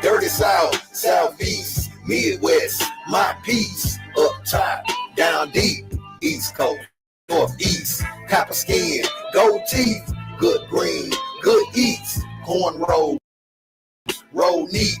Dirty South, Southeast, Midwest, my piece, up top, down deep, East Coast, Northeast, copper skin, gold teeth, good green, good eats, cornrow, roll neat,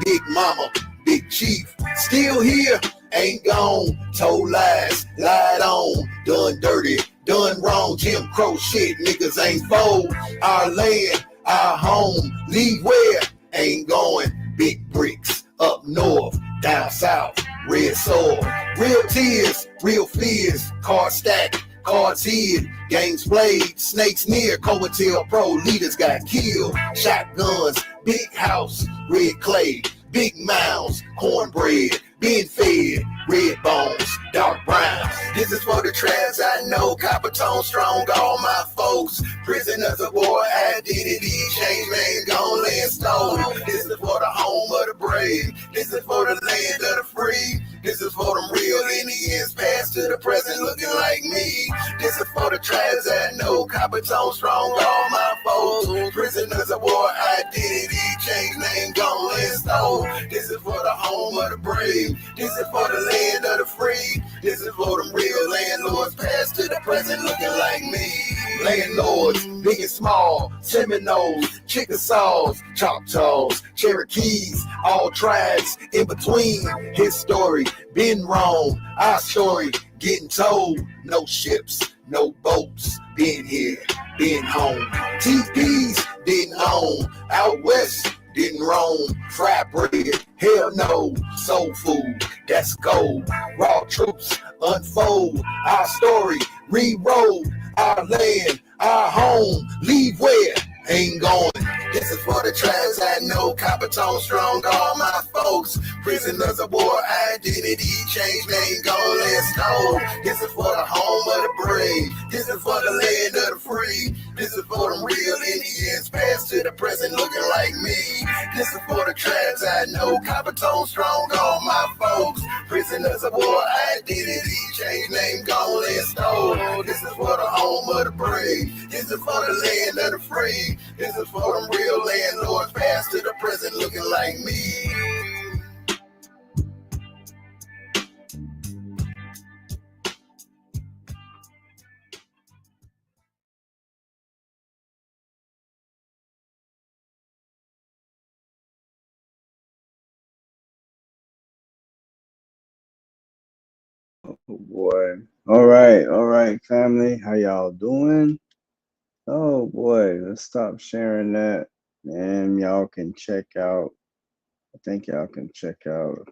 big mama, big chief, still here, ain't gone, told lies, lied on, done dirty, done wrong, Jim Crow shit, niggas ain't fold, our land, our home, leave where, ain't going, big bricks, up north, down south, red soil, real tears, real fears, cards stacked, cards hid, games played, snakes near, Coattail Pro, leaders got killed, shotguns, big house, red clay, big mounds, cornbread, being fed, red bones, dark brown. This is for the trans I know, copper tone strong, all my folks, prisoners of war, identity, change name, gone laying stone. This is for the home of the brave, this is for the land of the free, this is for them real Indians, past to the present looking like me. This is for the trans I know, copper tone strong, all my folks, prisoners of war, identity, change name, gone laying stone. This is for the home of the brave, this is for the land of the free, this is for them real landlords, past to the present looking like me. Landlords, big and small, Seminoles, Chickasaws, Choctaws, Cherokees, all tribes in between. His story been wrong, our story getting told. No ships, no boats, been here, been home. TPs didn't own, out west didn't roam. Fried bread, hell no. Soul food, that's gold. Raw troops unfold, our story rewrote. Our land, our home, leave where, ain't going. This is for the tribes I know, copper tone strong, all my folks, prisoners of war, identity, change name, gone and stone. This is for the home of the brave, this is for the land of the free, this is for them real Indians, past to the present looking like me. This is for the tribes I know, copper tone strong, all my folks, prisoners of war, identity, change name, gone and stone. This is for the home of the brave, this is for the land of the free, this is for them real landlords, past to the present looking like me. Oh boy. All right, family. How y'all doing? Oh boy, let's stop sharing that. And y'all can check out. I think y'all can check out.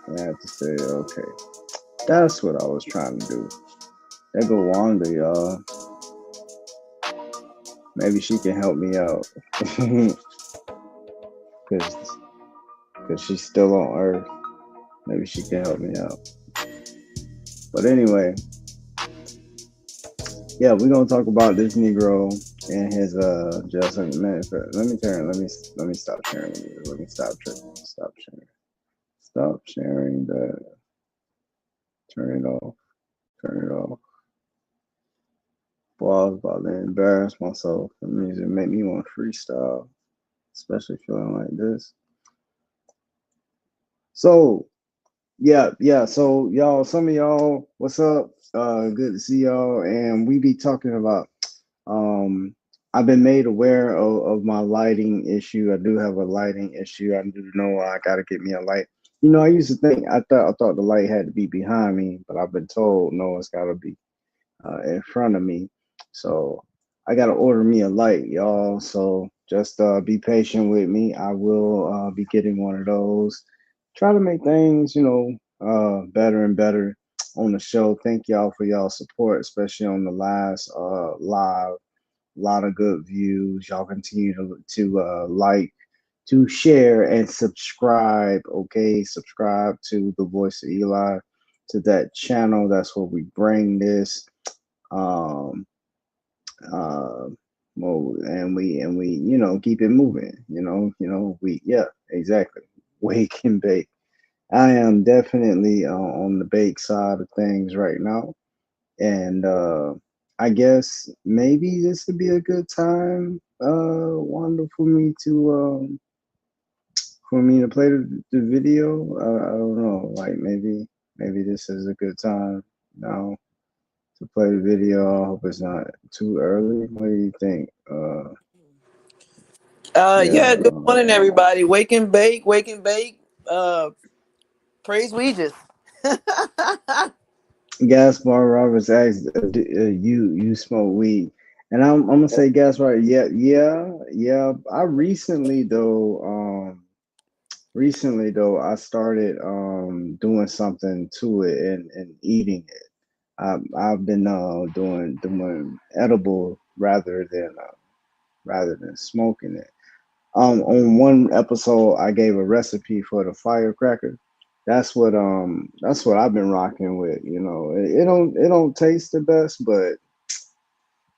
I have to say, okay, that's what I was trying to do. There go Wanda, y'all. Maybe she can help me out. because she's still on Earth. Maybe she can help me out. But anyway, yeah, we're gonna talk about this Negro and his just man. Let me stop sharing. Let me stop sharing. Stop sharing that. Turn it off. Turn it off. Boy, I was about to embarrass myself. The music make me want to freestyle, especially feeling like this. So yeah. So y'all, some of y'all, what's up? Good to see y'all. And we be talking about um I've been made aware of my lighting issue. I do have a lighting issue. I do know I gotta get me a light. You know, I used to think I thought the light had to be behind me, but I've been told no, it's gotta be in front of me. So I gotta order me a light, y'all. So just be patient with me. I will be getting one of those. Try to make things, better and better on the show. Thank y'all for y'all support, especially on the last live. A lot of good views. Y'all continue to like, to share, and subscribe. Okay, subscribe to the Voice of Eli, to that channel. That's where we bring this. Um, uh, well, and we keep it moving. We exactly. Wake and bake. I am definitely on the bake side of things right now, and I guess maybe this would be a good time, Wanda, for me to play the video. I don't know, like maybe this is a good time now to play the video. I hope it's not too early. What do you think? Yeah. Yeah, good morning, everybody. Wake and bake, wake and bake. Praise Weezus. Gaspar Roberts asked, you smoke weed?" And I'm gonna say Gaspar, yeah. I recently though I started doing something to it and eating it. I've been doing edible rather than smoking it. On one episode, I gave a recipe for the firecracker. That's what I've been rocking with. It don't taste the best, but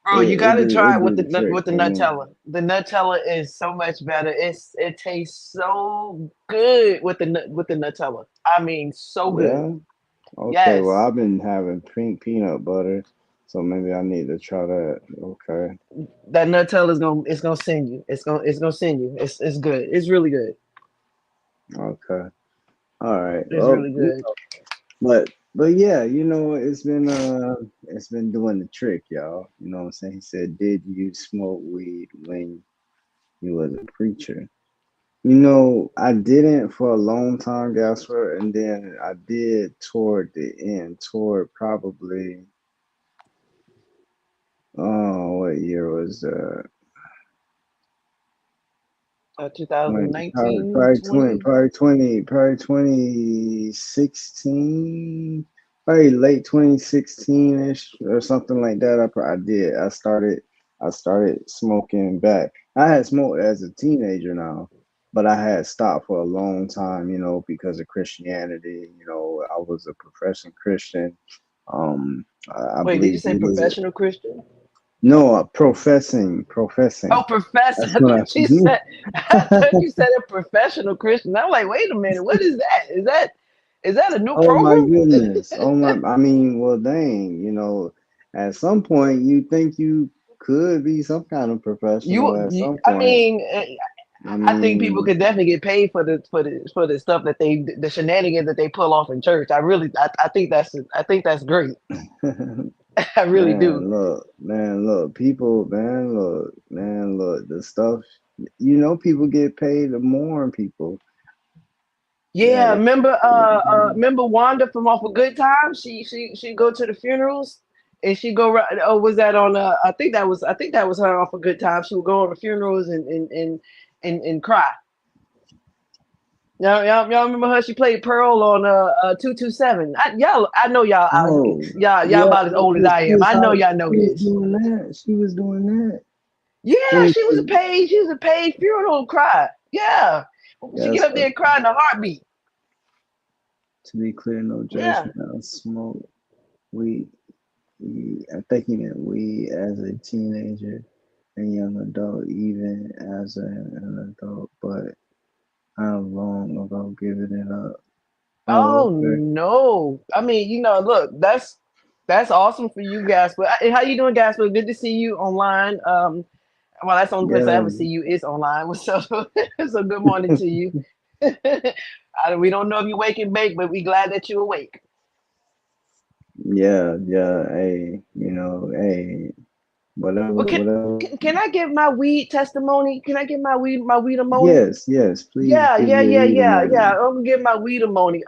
Bro, you it gotta do try it it with do the the trick with the for me. Nutella. The Nutella is so much better. It tastes so good with the Nutella. I mean, so good. Yeah. Okay. Well, Yes, I've been having pink peanut butter, so maybe I need to try that. Okay. that Nutella is gonna send you. It's gonna send you. It's good. It's really good. Okay. All right. It's Well, really good. but yeah, it's been doing the trick, y'all. You know what I'm saying? He said, "Did you smoke weed when you was a preacher?" I didn't for a long time, Gasper, and then I did toward the end, toward probably, oh, what year was that? Probably, 2019, probably 20, 20. probably 20, probably 2016, probably late 2016 ish or something like that. I did. I started smoking back. I had smoked as a teenager now, but I had stopped for a long time, because of Christianity. I was a professing Christian. I Wait, did you believe say Jesus. professional Christian? No, professing. Oh, professional. That's what I. I thought you said a professional Christian. I'm like, wait a minute, what is that? Is that a new Oh my program? goodness. Oh my, I mean, well, dang, at some point you think you could be some kind of professional at some I point. mean, I I think people mean, could definitely get paid for the stuff that the shenanigans that they pull off in church. I think that's great. I really do. look, people, look, the stuff, people get paid to mourn people. Yeah, That, remember Wanda from Off a Good Time? She go to the funerals and she go right. Oh, was that on? I think that was her off a Good Time. She would go on the funerals and cry. Y'all remember her? She played Pearl on 227. I know oh, y'all yeah, about as old as I am. I know y'all know she was this. doing that. She was doing that. Yeah, When she was a she, paid funeral cry. Yeah. She get Gas up there and cry in a heartbeat. To be clear, no Yeah. judgment. I smoke weed. I think he meant weed as a teenager and young adult, even as an adult, but I'm long ago giving it up. Oh, Oh okay. no. I mean, look, that's awesome for you, Gasper. How you doing, Gasper? Good to see you online. Well, that's the only place I Yeah, ever see you is online. So, so good morning to you. We don't know if you wake and bake, but we glad that you're awake. yeah. Hey, hey, whatever, Well, whatever. can I give my weed testimony? Can I give my weed amoni? Yes, please Yeah, give yeah, your yeah, weed yeah, yeah. emoji. I'm gonna give my weed amoni.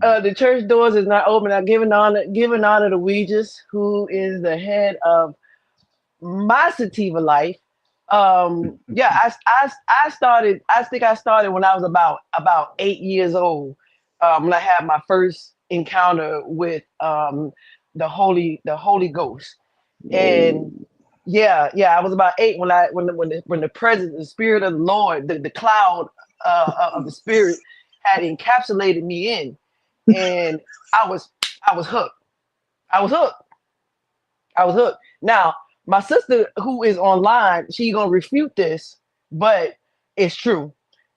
The church doors is not open. I'm giving honor to Weegis, who is the head of my sativa life. Yeah, I started. I think I started when I was about 8 years old. When I had my first encounter with the Holy Ghost. Whoa. And yeah, I was about 8 when the presence, the spirit of the Lord, the cloud of the spirit had encapsulated me in, and I was hooked. I was hooked. I was hooked. Now, my sister who is online, she gonna refute this, but it's true.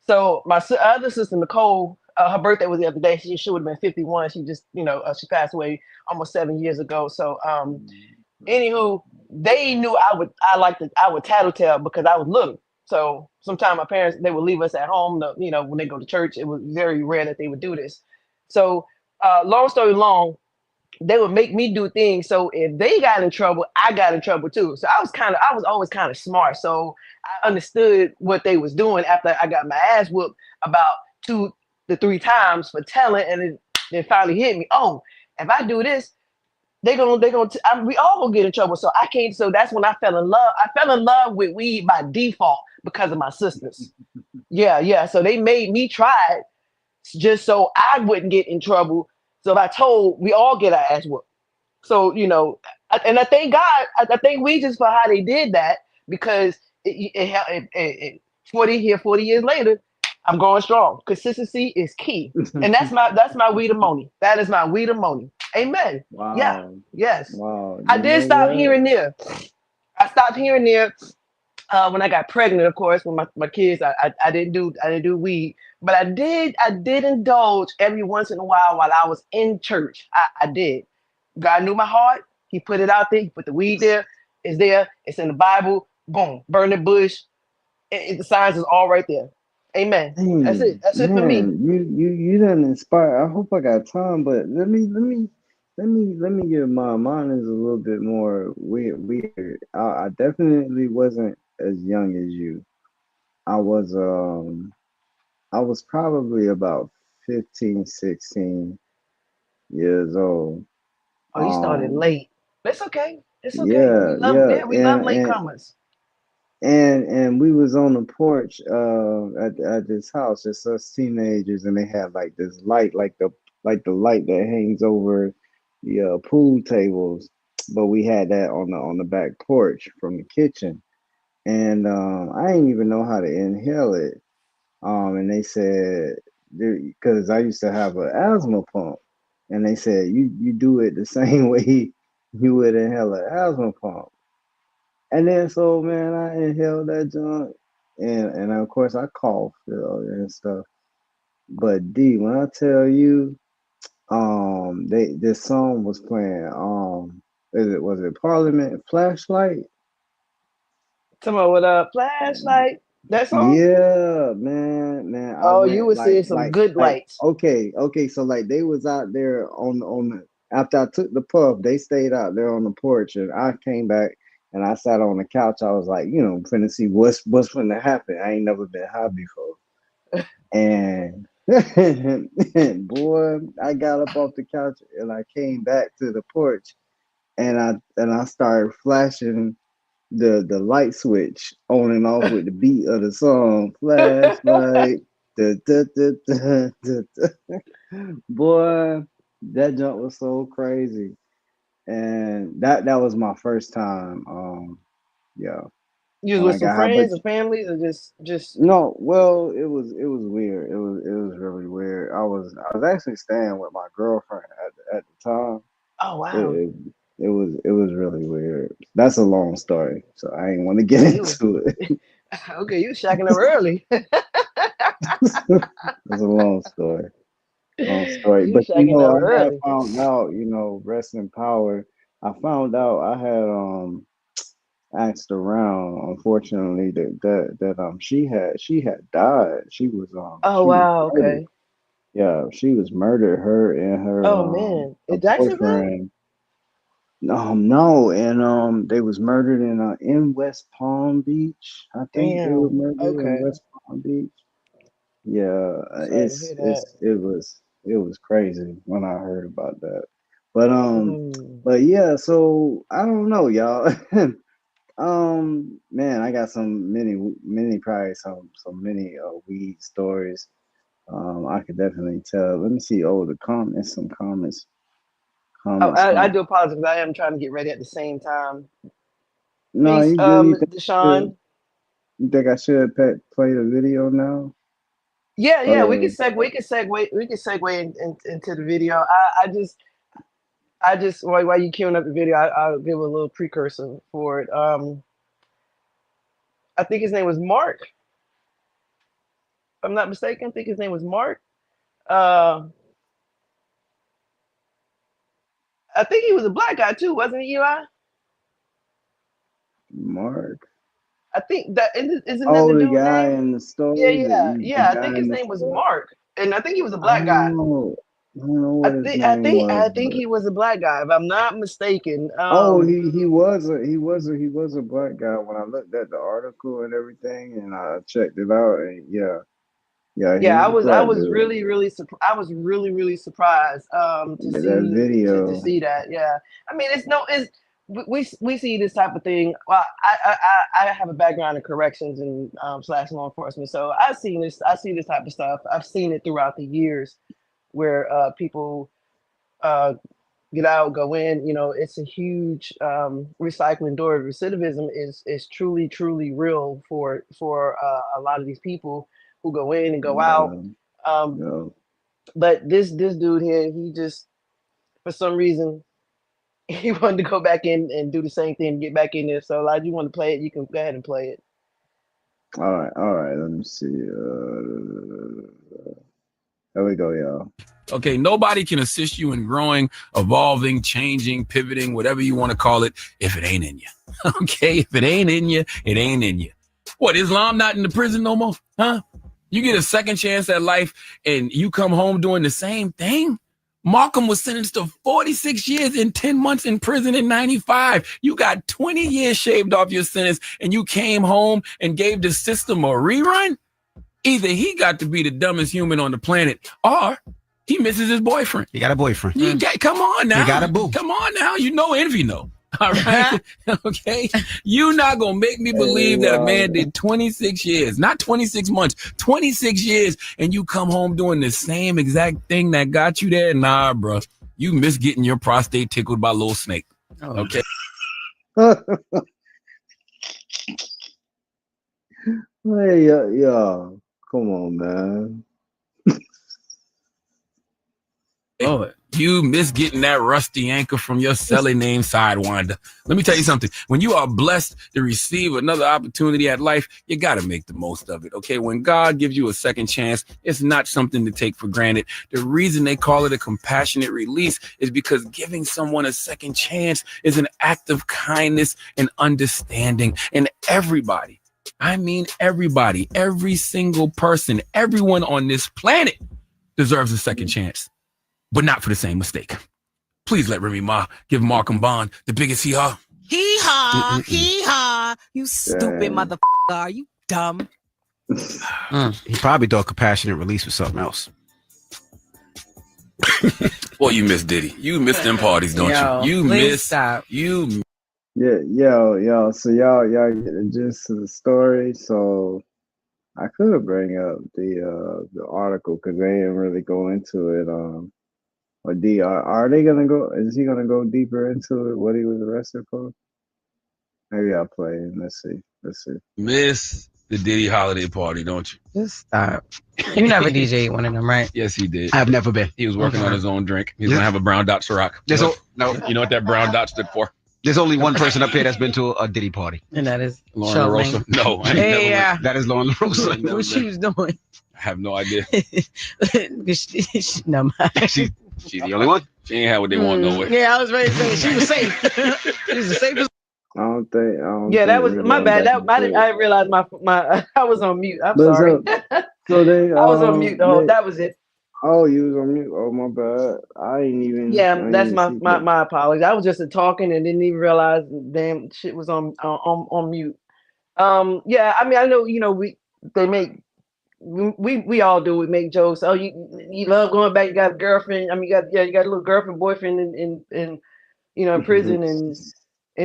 So my other sister Nicole, her birthday was the other day. She would have been 51. She just, she passed away almost 7 years ago. So anywho, they knew I would tattletale because I was little. So sometimes my parents, they would leave us at home. When they go to church, it was very rare that they would do this. So long story long, they would make me do things. So if they got in trouble, I got in trouble too. So I was always kind of smart. So I understood what they was doing after I got my ass whooped about 2 to 3 times for telling, and it finally hit me. Oh, if I do this, we all gonna get in trouble. So I can't. So that's when I fell in love. I fell in love with weed by default because of my sisters. Yeah, yeah. So they made me try it just so I wouldn't get in trouble. So if I told, we all get our ass whooped. So and I thank God. I thank Weezus for how they did that because it 40 years later, I'm going strong. Consistency is key, and that's my weed ammonia. That is my weed ammonia. Amen. Yeah. Wow. Yes. Wow. I You did know stop here what? and there. I stopped here and there when I got pregnant. Of course, with my kids, I didn't do weed, but I did indulge every once in a while I was in church. I did. God knew my heart. He put it out there. He put the weed there. It's there. It's in the Bible. Boom. Burn the bush. The signs is all right there. Amen. That's it. Dang, That's it for me. man, you done inspire. I hope I got time, but let me give mine is a little bit more weird. I definitely wasn't as young as you. I was I was probably about 15, 16 years old. Oh, you started Um, late. That's okay. It's okay. We yeah, love yeah, yeah, we love and latecomers. we was on the porch at this house, just us teenagers, and they had like this light, like the light that hangs over the pool tables, but we had that on the back porch from the kitchen, and I didn't even know how to inhale it. And they said, because I used to have an asthma pump, and they said you do it the same way you would inhale an asthma pump. And then so man, I inhaled that joint, and of course I coughed, and stuff. But D, when I tell you, this song was playing. Is it was it Parliament Flashlight? Come on with a flashlight. That song? Yeah, man. I Oh, you went were seeing some good like lights. okay. So like they was out there on the after I took the puff, they stayed out there on the porch, and I came back and I sat on the couch. I was like, finna see what's finna happen. I ain't never been high before, and boy, I got up off the couch and I came back to the porch, and I started flashing the light switch on and off with the beat of the song. Flashlight. Da, da, da, da, da, da. Boy, that jump was so crazy. And that was my first time. Yeah. You was when with I some got high. But friends or families, or just. no, well, it was weird. It was really weird. I was actually staying with my girlfriend at the time. Oh It, wow. it it was really weird. That's a long story, so I ain't want to get Oh, you into it. okay? You shacking up early. It's a long story. Long story. You But shacking up I had early. found out, rest in power. I found out I had asked around, unfortunately, that she had died. Oh She was wow. murdered. Okay. Yeah, she was murdered. Her and Oh her man, her in Jacksonville. boyfriend. No, and they was murdered in West Palm Beach. I think they were Damn. murdered in Okay. West Palm Beach. Yeah, Sorry to hear that. it was crazy when I heard about that. But Mm. yeah, so I don't know, y'all. Man, I got many probably some many weed stories. I could definitely tell. Let me see. Oh, the comments, some Oh, comments I come. do apologize. I am trying to get ready at the same time. No, Peace, you good? Deshaun. You think I should play the video now? Yeah, yeah, we can Uh, segue. We can segue into the video. I just while you queuing up the video, I'll give a little precursor for it. I think his name was Mark. If I'm not mistaken, I think his name was Mark. Uh, I think he was a black guy too, wasn't he, Eli? Mark. I think that isn't that the Oh, the dude guy name? in the Yeah, story, yeah, the yeah. I guy think in his the name was story. Mark, and I think he was a I black guy. don't know. I don't know I what his think I name think was, I think but he was a black guy, if I'm not mistaken. oh, he was a black guy when I looked at the article and everything, and I checked it out, and yeah, he Yeah, was I a was I black was dude. I was really surprised to Yeah, that video. see that. Yeah, I mean it's we see this type of thing. Well, I have a background in corrections and slash law enforcement, so I see this type of stuff. I've seen it throughout the years where people uh, get out, go in. You know, it's a huge recycling door. Recidivism is truly real for a lot of these people who go in and go out. Yeah, Um, yeah. but this dude here, he just for some reason he wanted to go back in and do the same thing, and get back in there. So, like, you want to play it, you can go ahead and play it. All right. Let me see. There we go, y'all. Okay, nobody can assist you in growing, evolving, changing, pivoting, whatever you want to call it, if it ain't in you. Okay, if it ain't in you, it ain't in you. What, Islam not in the prison no more? Huh? You get a second chance at life and you come home doing the same thing? Markham was sentenced to 46 years and 10 months in prison in 95. You got 20 years shaved off your sentence and you came home and gave the system a rerun? Either he got to be the dumbest human on the planet or he misses his boyfriend. He got a boyfriend. Come on now. He got a boo. Come on now. You know envy no. All right. Okay. You not gonna make me believe that a man did 26 years, not 26 months, 26 years, and you come home doing the same exact thing that got you there. Nah, bro. You miss getting your prostate tickled by a little snake. Okay. Hey, yeah, come on, man. Lord, you miss getting that rusty anchor from your celly named Sidewinder. Let me tell you something. When you are blessed to receive another opportunity at life, you got to make the most of it, okay? When God gives you a second chance, it's not something to take for granted. The reason they call it a compassionate release is because giving someone a second chance is an act of kindness and understanding. And everybody, I mean everybody, every single person, everyone on this planet deserves a second chance. But not for the same mistake. Please let Remy Ma give Markham Bond the biggest hee-haw. Hee-haw, hee-haw. You stupid Dang. motherfucker. Are you dumb? He probably thought compassionate release was something else. Boy, you miss Diddy. You miss them parties, don't Yo, you? You please miss stop. you. Yeah, yo. So y'all get the gist of the story. So I could have bring up the article because they didn't really go into it. Or are they gonna go? Is he gonna go deeper into it? What he was arrested for? Maybe I'll play. Let's see. Miss the Diddy holiday party, don't you? Just stop. You never DJ one of them, right? Yes, he did. I've never been. He was working on his own drink. He's gonna have a brown dot Ciroc. There's no. You know what that brown dot stood for? There's only one person up here that's been to a Diddy party. And that is Lauren LaRosa. No, I ain't never Yeah. went. That is Lauren LaRosa. Never What she been. was doing? I have no idea. No mind. She's the only one. She ain't had what they want no way. Yeah, I was ready to say she was safe. She was the safest. I don't think. Yeah, that think was we my going bad. back That and I forth. realized my I was on mute. I'm But sorry. so they. I was on mute. That was it. Oh, you was on mute. Oh, my bad. I ain't even. I Yeah, ain't that's even see that. my apologies. I was just talking and didn't even realize damn shit was on mute. Yeah, I mean I know we all do. We make jokes. Oh, you love going back. You got a girlfriend. I mean, you got a little girlfriend, boyfriend in in prison and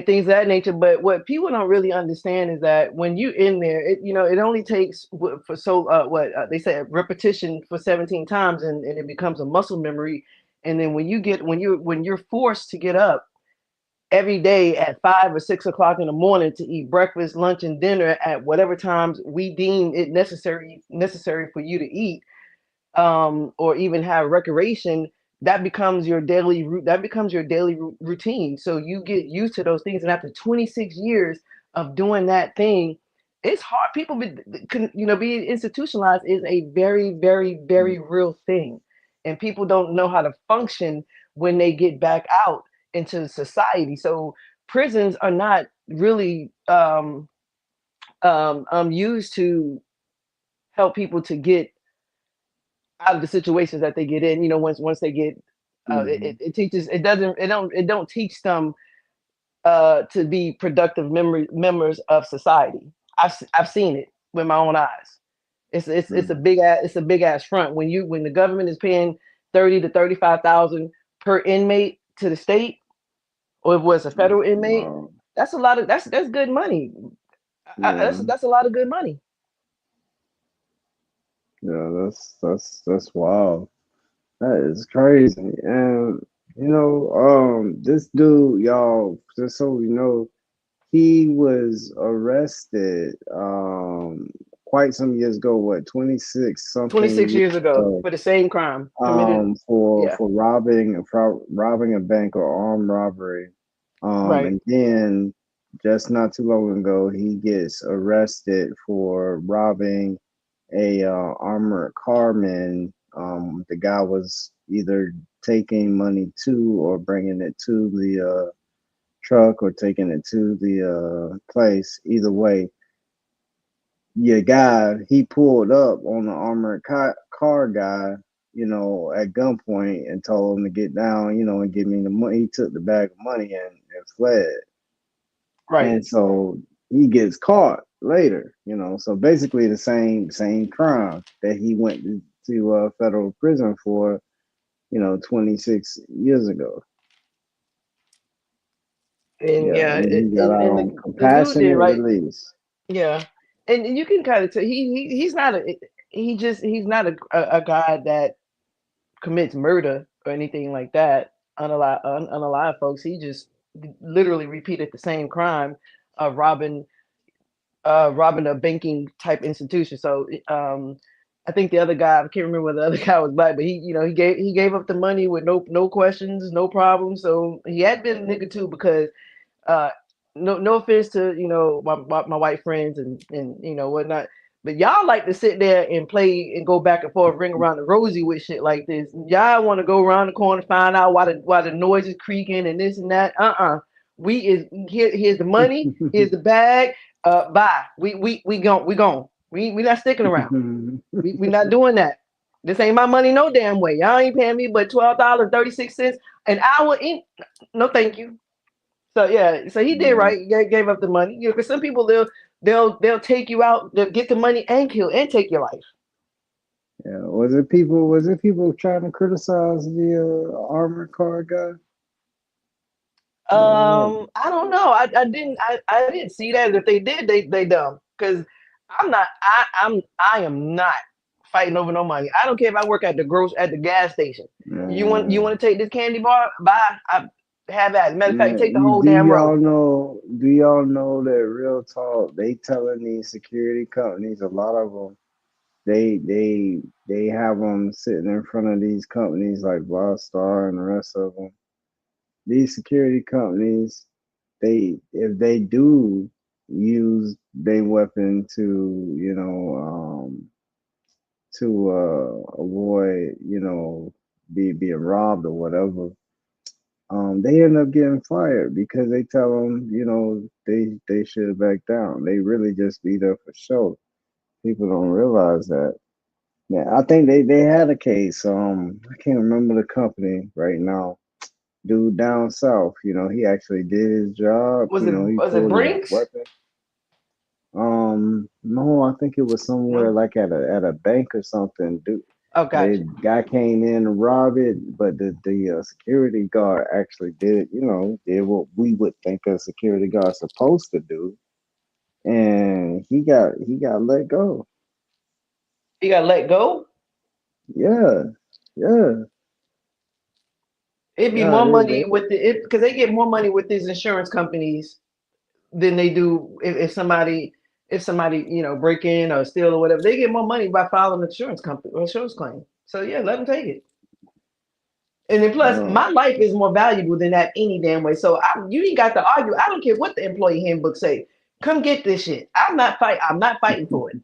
things of that nature. But what people don't really understand is that when you in there, it only takes they say repetition for 17 times and it becomes a muscle memory. And then when you're forced to get up every day at 5 or 6 o'clock in the morning to eat breakfast, lunch, and dinner at whatever times we deem it necessary for you to eat, or even have recreation, that becomes your daily routine. So you get used to those things, and after 26 years of doing that thing, it's hard. People, being institutionalized is a very, very, very real thing, and people don't know how to function when they get back out into society. So prisons are not really used to help people to get out of the situations that they get in. Once they get it teaches it don't teach them to be productive members of society. I've seen it with my own eyes. It's a big ass front when the government is paying 30 to 35,000 per inmate to the state, or if it was a federal inmate. Wow. That's a lot of that's good money. Yeah. That's a lot of good money. Yeah, that's wild. That is crazy. And this dude, y'all, just so we know, he was arrested quite some years ago, what, 26 something 26 years ago for the same crime committed. for Yeah. robbing a bank or armed robbery. Right. And then just not too long ago, he gets arrested for robbing a armored carman. The guy was either taking money to or bringing it to the truck or taking it to the place. Either way, your guy, he pulled up on the armored car guy, at gunpoint and told him to get down, and give me the money. He took the bag of money and fled. Right. And so he gets caught later, So basically the same crime that he went to federal prison for, 26 years ago. And And he got out on the dude compassionate did right. release. Yeah, and you can kind of tell he's not a guy that commits murder or anything like that. Unalive folks. He just literally repeated the same crime of robbing a banking type institution. So I think the other guy, I can't remember whether the other guy was black, but he gave up the money with no questions, no problems. So he had been a nigga too, because no offense to my white friends and whatnot, but y'all like to sit there and play and go back and forth, ring around the rosy with shit like this. Y'all want to go around the corner, find out why the noise is creaking and this and that. Here's the money, here's the bag. Bye. We gone. We not sticking around. we not doing that. This ain't my money no damn way. Y'all ain't paying me but $12.36 an hour. No, thank you. So yeah, so he did right. He gave up the money. Because some people they'll take you out, they'll get the money and kill and take your life. Yeah, was it people trying to criticize the armored car guy? I don't know. I didn't see that. If they did, they dumb. Because I am not fighting over no money. I don't care if I work at the gas station. You want to take this candy bar? Bye. Have at it. Matter of fact, take the Man, whole do damn y'all road. know? Do y'all know that real talk? They telling these security companies, a lot of them, they have them sitting in front of these companies like Star and the rest of them. These security companies, if they do use their weapon to, to avoid, being robbed or whatever, they end up getting fired because they tell them, they should back down. They really just be there for show. People don't realize that. Yeah, I think they had a case. I can't remember the company right now. Dude down south, he actually did his job. He Was it pulled his Brinks? weapon. No, I think it was somewhere No. like at a bank or something. Dude, Oh, the gotcha. guy came in and robbed it, but the security guard actually did what we would think a security guard supposed to do, and he got let go. He got let go. Yeah, yeah, It'd be yeah. more They money with it because they get more money with these insurance companies than they do if somebody break in or steal or whatever. They get more money by filing an insurance company or insurance claim. So yeah, let them take it. And then plus, no. my life is more valuable than that any damn way. So you ain't got to argue. I don't care what the employee handbook say. Come get this shit. I'm not fighting for it.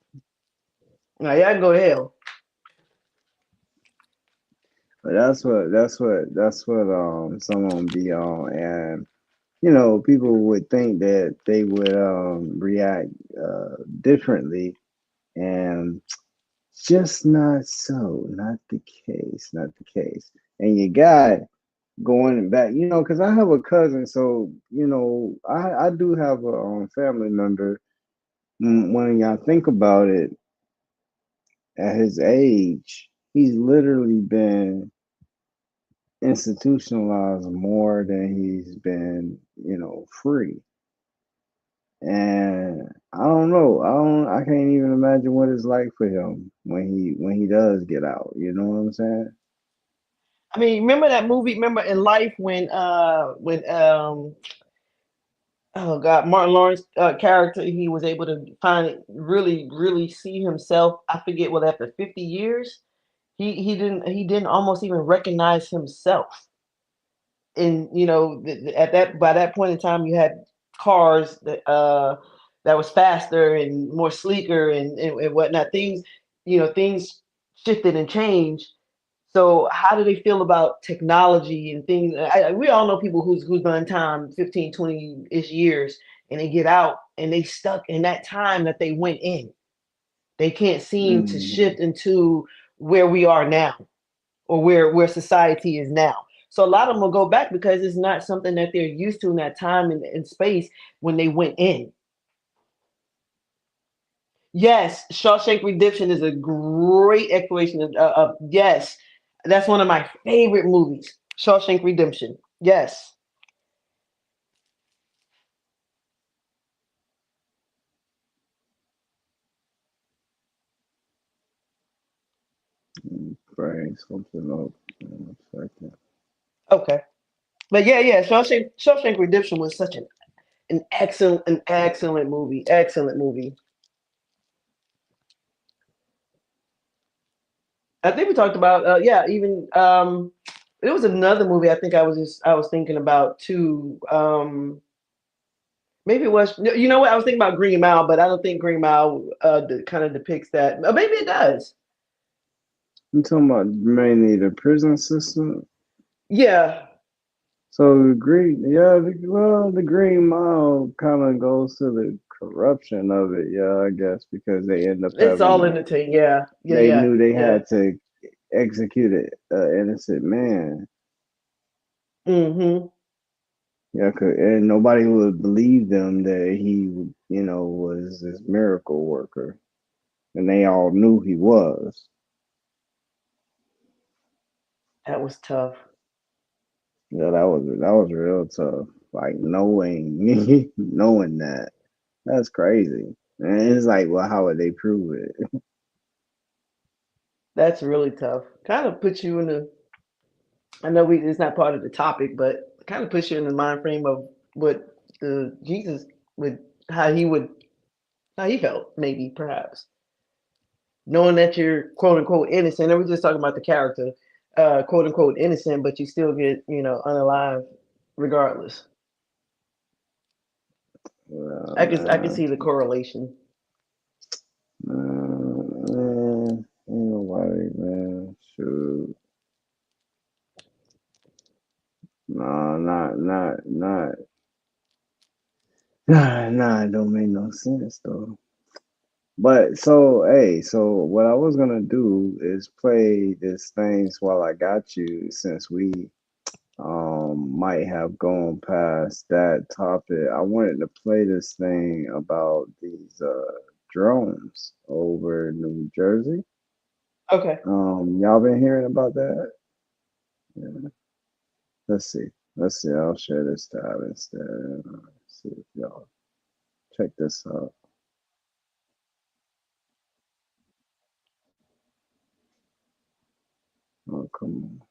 Now y'all can go to hell. But that's what some of them be on, and people would think that they would react differently, and just not so, not the case, not the case. And you got going back, because I have a cousin, so I do have a family member. When y'all think about it, at his age, he's literally been institutionalized more than he's been, free. And I don't know. I can't even imagine what it's like for him when he does get out. You know what I'm saying? I mean, remember that movie? Remember in Life when oh God, Martin Lawrence character, he was able to really see himself. I forget what after 50 years, he didn't almost even recognize himself. And at that by that point in time, you had cars that was faster and more sleeker and whatnot. Things shifted and changed. So how do they feel about technology and things? We all know people who's done time 15, 20-ish years and they get out and they stuck in that time that they went in. They can't seem to Mm, shift into where we are now or where society is now. So a lot of them will go back because it's not something that they're used to in that time and space when they went in. Yes, Shawshank Redemption is a great explanation of yes. That's one of my favorite movies. Shawshank Redemption. Yes. bring something up in a second. Okay. But yeah. Shawshank Redemption was such an excellent movie. Excellent movie. I think we talked about even there was another movie I think I was thinking about too. Maybe it was what I was thinking about Green Mile, but I don't think Green Mile kind of depicts that. Maybe it does. I'm talking about mainly the prison system. Yeah, So the Green Mile kind of goes to the corruption of it, yeah, I guess, because they end up it's having all in the thing. Yeah, yeah, they yeah, knew they yeah. had to execute an innocent man. Mm-hmm. Yeah, and nobody would believe them that he, was this miracle worker, and they all knew he was. That was tough. Yeah, that was real tough. Like knowing knowing that. That's crazy. And it's like, well, how would they prove it? That's really tough. Kind of puts you in a. I know it's not part of the topic, but kind of puts you in the mind frame of what the Jesus would, how he felt, maybe perhaps knowing that you're quote unquote innocent. And we're just talking about the character, quote unquote innocent, but you still get unalive regardless. Well, I can see the correlation. man, ain't nobody, man. Shoot. No, nah, it don't make no sense though. But so, hey, so what I was gonna do is play this things while I got you, since we might have gone past that topic. I wanted to play this thing about these drones over New Jersey. Okay. Y'all been hearing about that? Yeah. Let's see. I'll share this tab instead. See if y'all check this out. Oh, come on.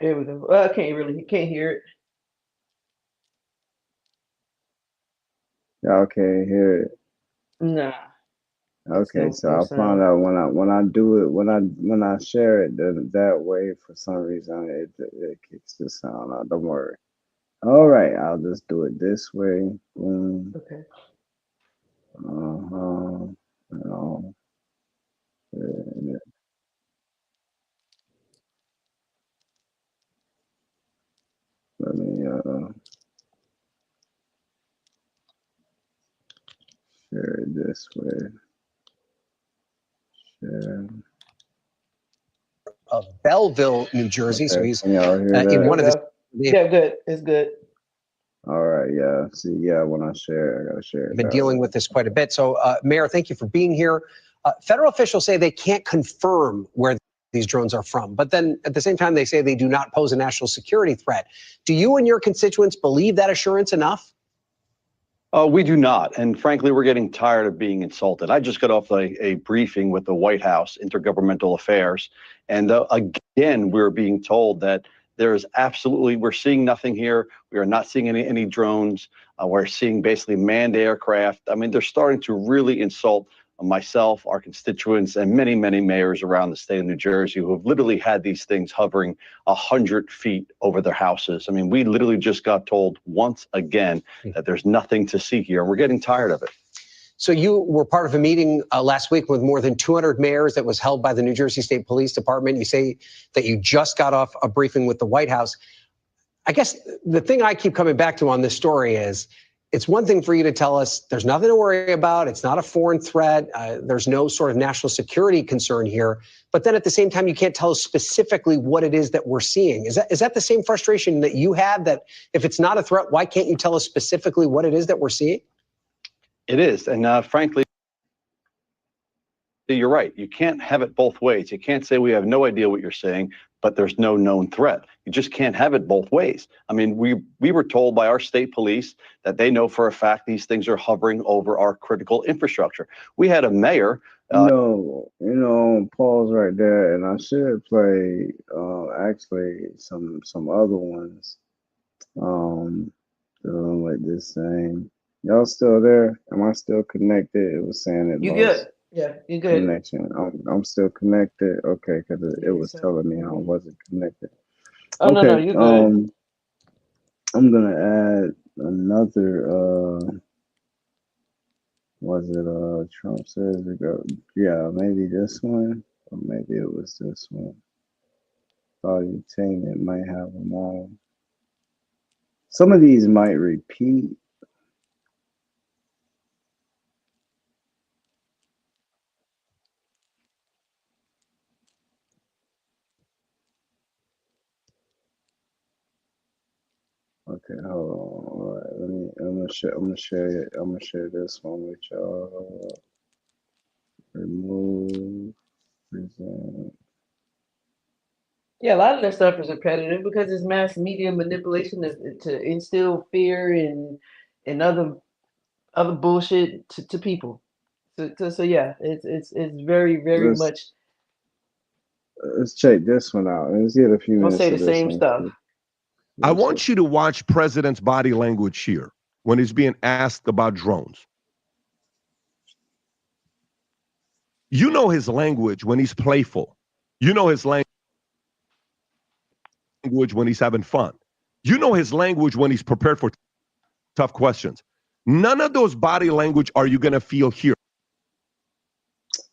Here we go. Well, I can't hear it. Y'all can't hear it. Nah. Okay, No, so no I found sound. out when I do it when I share it that way, for some reason it kicks the sound out. Don't worry. All right, I'll just do it this way. Boom. Okay. Uh-huh. No. Yeah. Let me share it this way. Share. Of Belleville, New Jersey. So Okay, he's can y'all hear in There that? one we of the. go. Yeah, good. It's good. All right, yeah. See, yeah, when I share, I gotta share it Been that dealing way. with this quite a bit. So, Mayor, thank you for being here. Federal officials say they can't confirm where these drones are from, but then at the same time, they say they do not pose a national security threat. Do you and your constituents believe that assurance enough? We do not. And frankly, we're getting tired of being insulted. I just got off a briefing with the White House Intergovernmental Affairs. And again, we're being told that there is absolutely, we're seeing nothing here. We are not seeing any drones. We're seeing basically manned aircraft. I mean, they're starting to really insult myself, our constituents, and many, many mayors around the state of New Jersey who have literally had these things hovering 100 feet over their houses. I mean, we literally just got told once again that there's nothing to see here, and we're getting tired of it. So you were part of a meeting last week with more than 200 mayors that was held by the New Jersey State Police Department. You say that you just got off a briefing with the White House. I guess the thing I keep coming back to on this story is it's one thing for you to tell us there's nothing to worry about. It's not a foreign threat. There's no sort of national security concern here. But then at the same time, you can't tell us specifically what it is that we're seeing. Is that the same frustration that you have, that if it's not a threat, why can't you tell us specifically what it is that we're seeing? It is. And frankly, you're right. You can't have it both ways. You can't say we have no idea what you're saying, but there's no known threat. You just can't have it both ways. I mean, we were told by our state police that they know for a fact these things are hovering over our critical infrastructure. We had a mayor. Pause right there, and I should play actually some other ones. Like this same. Y'all still there? Am I still connected? It was saying it You lost good? Yeah, you good. connection. I'm still connected. Okay, because it was So, telling me I wasn't connected. oh no, Okay, you good. I'm gonna add another. Was it Trump says it go? Yeah, maybe this one, or maybe it was this one. It might have them all. Some of these might repeat. Okay, hold on. All right, I'm gonna share this one with y'all. Remove, present. Yeah, a lot of that stuff is repetitive because it's mass media manipulation to instill fear and other bullshit to people. So yeah, it's very Let's much let's check this one out. Let's get a few Don't minutes say of the this same one. stuff. I want you to watch President's body language here when he's being asked about drones. You know his language when he's playful. You know his language when he's having fun. You know his language when he's prepared for tough questions. None of those body language are you going to feel here.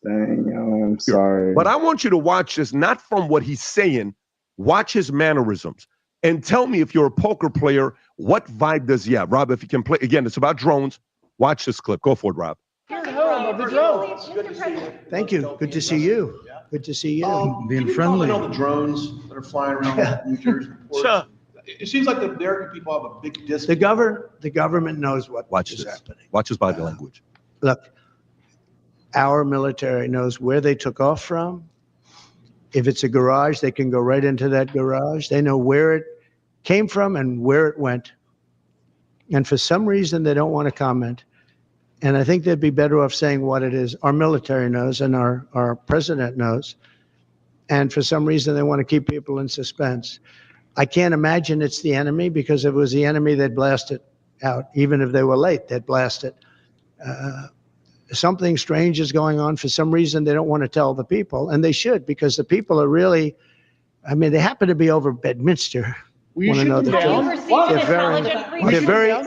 Dang, yo, I'm sorry. But I want you to watch this, not from what he's saying. Watch his mannerisms. And tell me, if you're a poker player, what vibe does he have? Rob, if you can play, again, it's about drones. Watch this clip. Go for it, Rob. Thank you. Good to see you. Good to see you. Being friendly. All the drones that are flying around New Jersey. Sure. It seems like the American people have a big disconnect. The government knows what is happening. Watch his body language. Look, our military knows where they took off from. If it's a garage, they can go right into that garage. They know where it came from and where it went. And for some reason, they don't want to comment. And I think they'd be better off saying what it is. Our military knows and our president knows. And for some reason, they want to keep people in suspense. I can't imagine it's the enemy, because if it was the enemy, they'd blast it out. Even if they were late, they'd blast it. Something strange is going on. For some reason, they don't want to tell the people, and they should, because the people are really, I mean, they happen to be over Bedminster. Want to know the truth?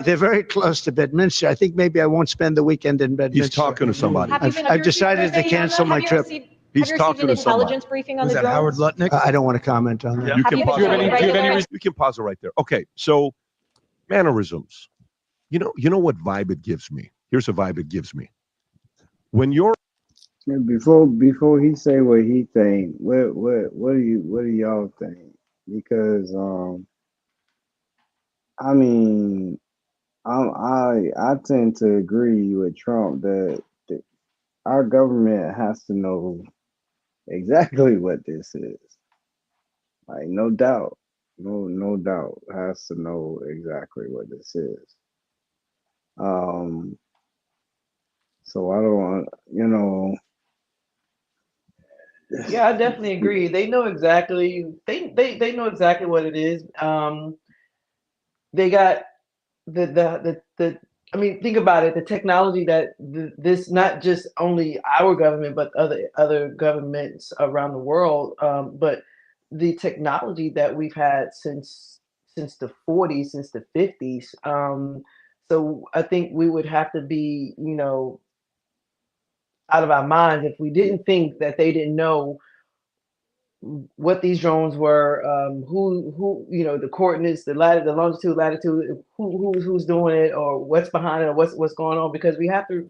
They're very close to Bedminster. I think maybe I won't spend the weekend in Bedminster. He's talking to somebody. I've decided to cancel my trip. He's talking to somebody. briefing on the Howard Lutnick? I don't want to comment on that. You can pause it right there. Okay, so mannerisms. You know what vibe it gives me? Here's a vibe it gives me. When you're before he say what he think, what do y'all think? Because I mean, I tend to agree with Trump that our government has to know exactly what this is. Like, no doubt, no doubt, has to know exactly what this is. So I don't, Yeah, I definitely agree. They know exactly. They know exactly what it is. They got the. I mean, think about it. The technology that this, not just only our government, but other governments around the world. But the technology that we've had since the 40s, since the 50s. So I think we would have to be, out of our minds if we didn't think that they didn't know what these drones were, who the coordinates, the longitude, latitude, who's doing it, or what's behind it, or what's going on. Because we have to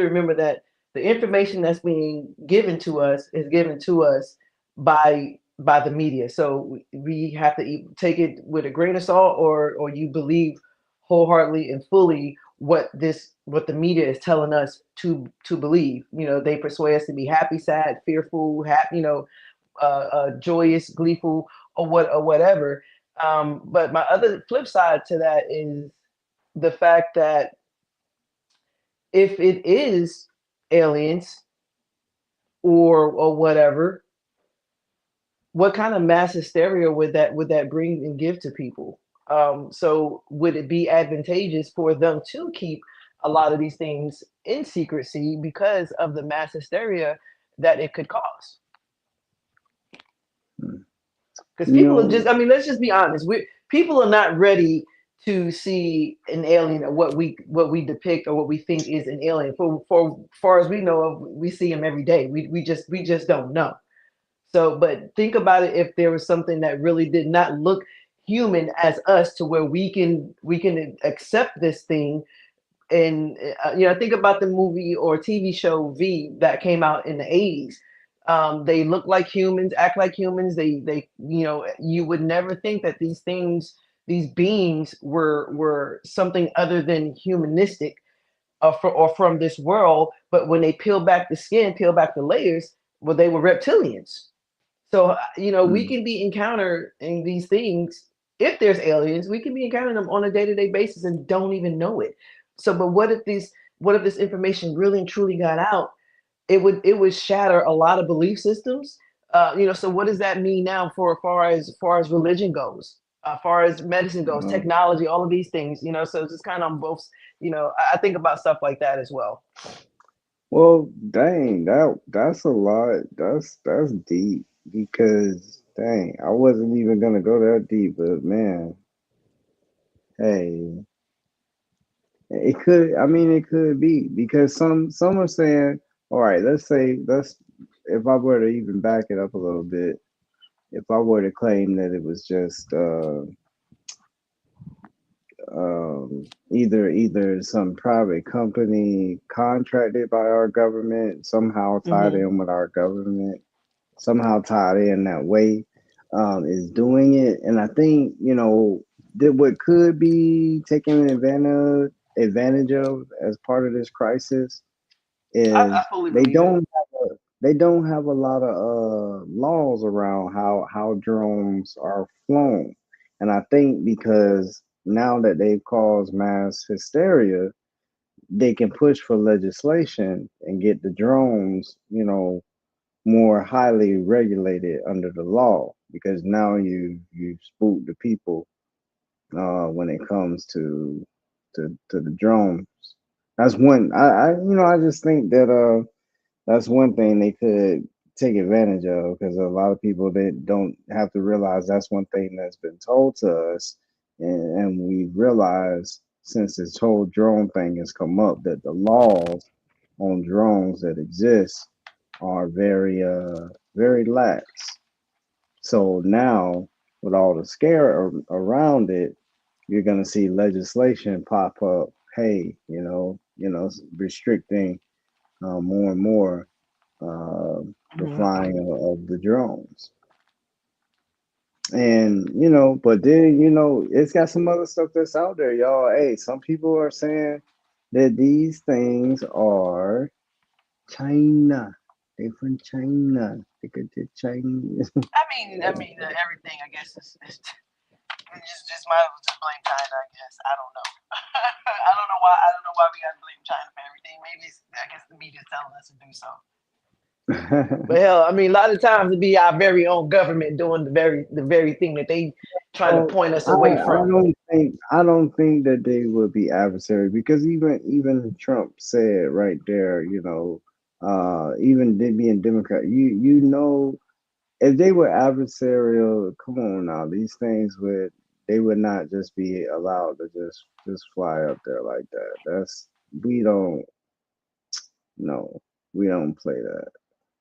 remember that the information that's being given to us is given to us by the media. So we have to take it with a grain of salt, or you believe wholeheartedly and fully what the media is telling us to believe. They persuade us to be happy, sad, fearful, happy, joyous, gleeful, or whatever. But my other flip side to that is the fact that if it is aliens or whatever, what kind of mass hysteria would that bring and give to people? So would it be advantageous for them to keep a lot of these things in secrecy because of the mass hysteria that it could cause? Because people are just, I mean, let's just be honest. People are not ready to see an alien, or what we depict or what we think is an alien. For far as we know, we see them every day. We just don't know. So, but think about it, if there was something that really did not look human as us, to where we can accept this thing. And think about the movie or TV show V that came out in the 80s. They look like humans, act like humans. They you would never think that these beings were something other than humanistic, or from this world. But when they peel back the skin, peel back the layers, well, they were reptilians. So we can be encountering these things. If there's aliens, we can be encountering them on a day-to-day basis and don't even know it. So, but what if this information really and truly got out? It would shatter a lot of belief systems. So what does that mean now for as far as religion goes, far as medicine goes, technology, all of these things, so it's just kind of on both, I think about stuff like that as well. Well, dang, that's a lot. That's deep because dang, I wasn't even gonna go that deep, but man, hey, it could. I mean, it could be because some are saying, all right, let's if I were to even back it up a little bit, if I were to claim that it was just either some private company contracted by our government, somehow tied Mm-hmm. in with our government, somehow tied in that way, is doing it. And I think that what could be taken advantage of as part of this crisis I is fully believe it. they don't have a lot of laws around how drones are flown. And I think because now that they've caused mass hysteria, they can push for legislation and get the drones, more highly regulated under the law because now you spook the people when it comes to the drones. That's one I just think that that's one thing they could take advantage of because a lot of people they don't have to realize that's one thing that's been told to us, and we realize since this whole drone thing has come up that the laws on drones that exist are very lax. So now with all the scare around it, you're gonna see legislation pop up. Hey, restricting more and more the Mhm. flying of the drones. And but then it's got some other stuff that's out there, y'all. Hey, some people are saying that these things are China. They from China. They could do Chinese. I mean, everything. I guess is just might as well just blame China. I guess I don't know. I don't know why. I don't know why we gotta blame China for everything. Maybe I guess the media's telling us to do so. But hell, I mean, a lot of times it be our very own government doing the very thing that they trying to Well, point us I, away I from. don't think that they would be adversary because even Trump said right there, even they being Democrat, if they were adversarial, come on now, these things they would not just be allowed to just fly up there like that. We don't no, we don't play that.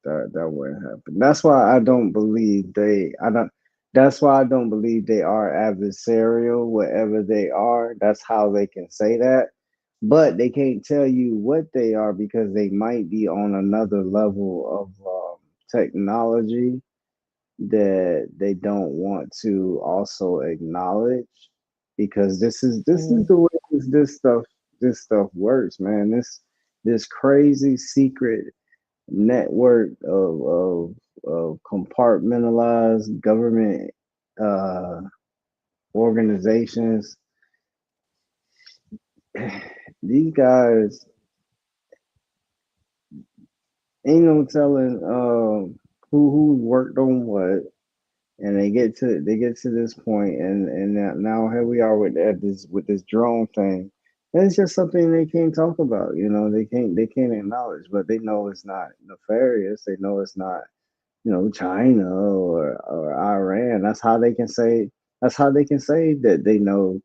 That wouldn't happen. That's why I don't believe they. I don't. That's why I don't believe they are adversarial. Whatever they are, that's how they can say that. But they can't tell you what they are because they might be on another level of technology that they don't want to also acknowledge because this is the way this stuff works, man. This crazy secret network of compartmentalized government uh, organizations. These guys ain't no telling who worked on what, and they get to this point, and now here we are with this drone thing. And it's just something they can't talk about. They can't acknowledge, but they know it's not nefarious. They know it's not China or Iran. That's how they can say that they know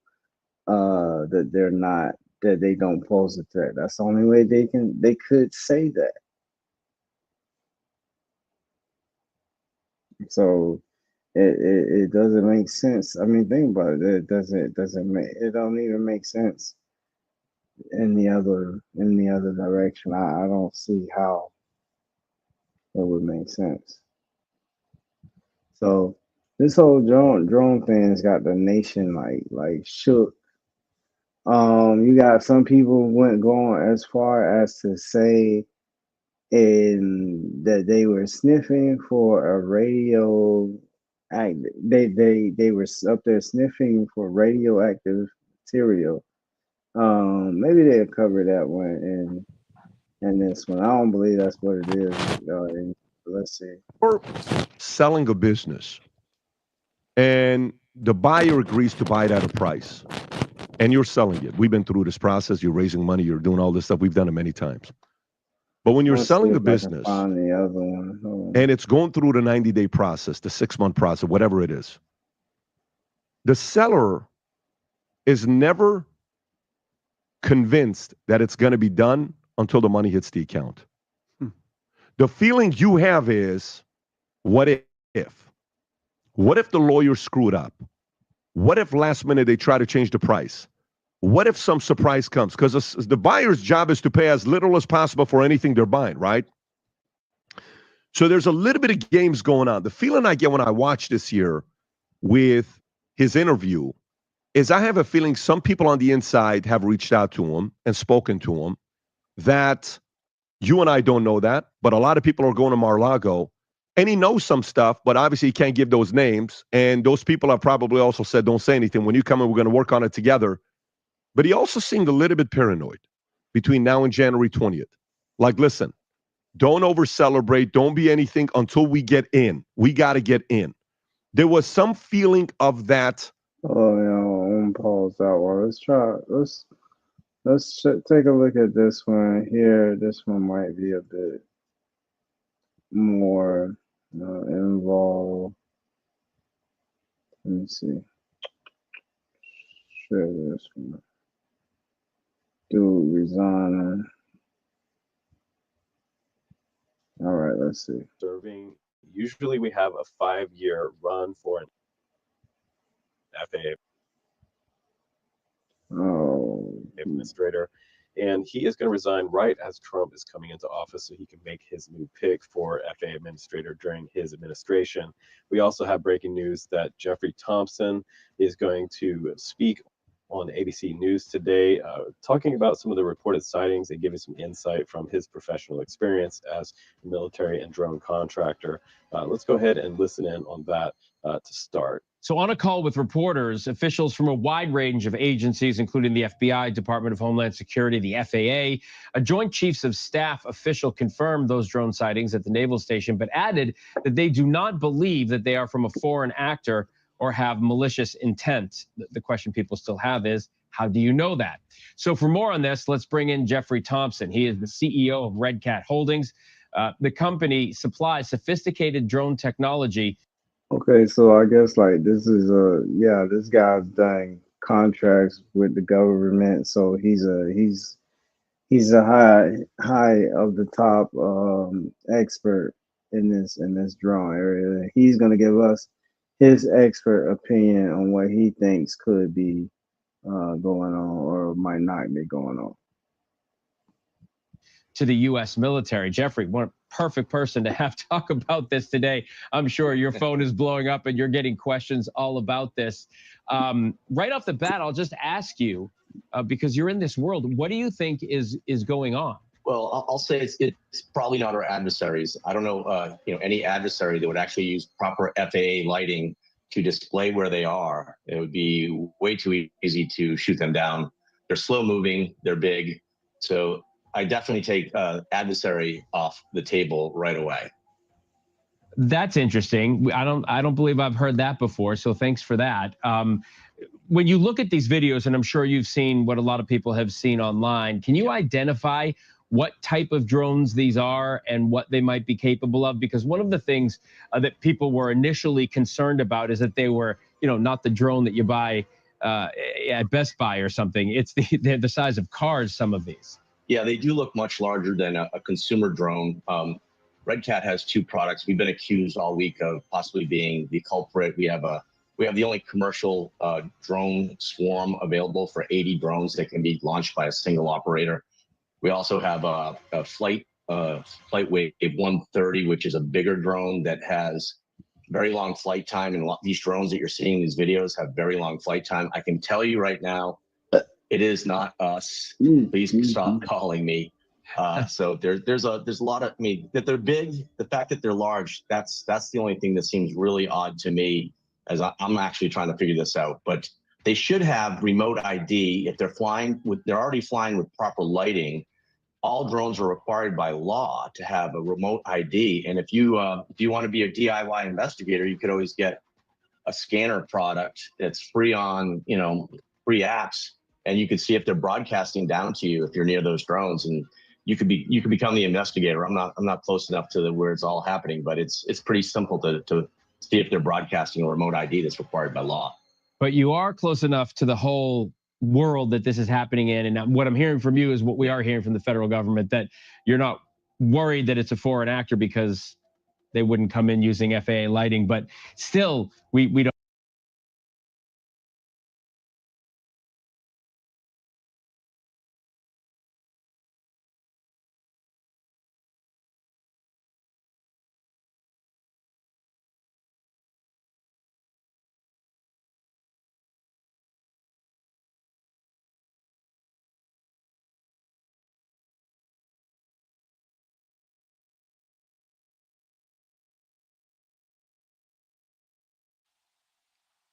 that they're not that they don't pose a threat. That's the only way they could say that. So it doesn't make sense. I mean, think about it. It don't even make sense in the other direction. I don't see how it would make sense. So this whole drone thing has got the nation like shook. You got some people went going as far as to say in that they were sniffing for a radio act. They were up there sniffing for radioactive material. Maybe they'll cover that one in this one. I don't believe that's what it is. let's see. Or selling a business, and the buyer agrees to buy it at a price, and you're selling it. We've been through this process. You're raising money. You're doing all this stuff. We've done it many times. But when you're Let's selling see a if I can business, find the other one. Hold on. and it's going through the 90-day process, the 6-month process, whatever it is, the seller is never convinced that it's going to be done until the money hits the account. The feeling you have is, what if? What if the lawyer screwed up? What if last minute they try to change the price? What if some surprise comes? Because the buyer's job is to pay as little as possible for anything they're buying, right? So there's a little bit of games going on. The feeling I get when I watch this here with his interview is I have a feeling some people on the inside have reached out to him and spoken to him that you and I don't know that, but a lot of people are going to Mar-a-Lago, and he knows some stuff, but obviously he can't give those names, and those people have probably also said, don't say anything. When you come in, we're going to work on it together. But he also seemed a little bit paranoid between now and January 20th. Like, listen, don't over-celebrate. Don't be anything until we get in. We got to get in. There was some feeling of that. Oh, yeah, I'm gonna pause that one. Let's take a look at this one here. This one might be a bit more involved. Let me see. Share this one. Dude resigning. All right, let's see. Serving. Usually we have a 5-year run for an FAA administrator, and he is going to resign right as Trump is coming into office so he can make his new pick for FAA administrator during his administration. We also have breaking news that Jeffrey Thompson is going to speak on ABC News today, talking about some of the reported sightings and giving some insight from his professional experience as a military and drone contractor. Let's go ahead and listen in on that to start. So on a call with reporters, officials from a wide range of agencies, including the FBI, Department of Homeland Security, the FAA, a Joint Chiefs of Staff official confirmed those drone sightings at the naval station, but added that they do not believe that they are from a foreign actor or have malicious intent. The question people still have is, how do you know that? So for more on this, let's bring in Jeffrey Thompson. He is the CEO of Red Cat Holdings. The company supplies sophisticated drone technology. Okay, so I guess like this is this guy's done contracts with the government, so he's a high of the top expert in this drone area. He's gonna give us his expert opinion on what he thinks could be going on or might not be going on. To the U.S. military. Jeffrey, what a perfect person to have talk about this today. I'm sure your phone is blowing up and you're getting questions all about this. Right off the bat, I'll just ask you, because you're in this world, what do you think is going on? Well, I'll say it's probably not our adversaries. I don't know, any adversary that would actually use proper FAA lighting to display where they are. It would be way too easy to shoot them down. They're slow moving, they're big. So I definitely take adversary off the table right away. That's interesting. I don't believe I've heard that before. So thanks for that. When you look at these videos, and I'm sure you've seen what a lot of people have seen online, can you identify what type of drones these are and what they might be capable of? Because one of the things that people were initially concerned about is that they were, not the drone that you buy at Best Buy or something. It's the size of cars, some of these. Yeah, they do look much larger than a consumer drone. Red Cat has two products. We've been accused all week of possibly being the culprit. We have the only commercial drone swarm available for 80 drones that can be launched by a single operator. We also have a Flight Wave 130, which is a bigger drone that has very long flight time. And these drones that you're seeing in these videos have very long flight time. I can tell you right now, it is not us. Please stop calling me. So there's a lot of, that they're big, the fact that they're large, that's the only thing that seems really odd to me, as I'm actually trying to figure this out. But they should have remote ID if they're already flying with proper lighting. all drones are required by law to have a remote ID. And if you want to be a DIY investigator, you could always get a scanner product that's free on, free apps, and you could see if they're broadcasting down to you if you're near those drones, and you could become the investigator. I'm not close enough to where it's all happening, but it's pretty simple to see if they're broadcasting a remote ID that's required by law. But you are close enough to the whole world that this is happening in. And what I'm hearing from you is what we are hearing from the federal government, that you're not worried that it's a foreign actor because they wouldn't come in using FAA lighting. But still, we don't.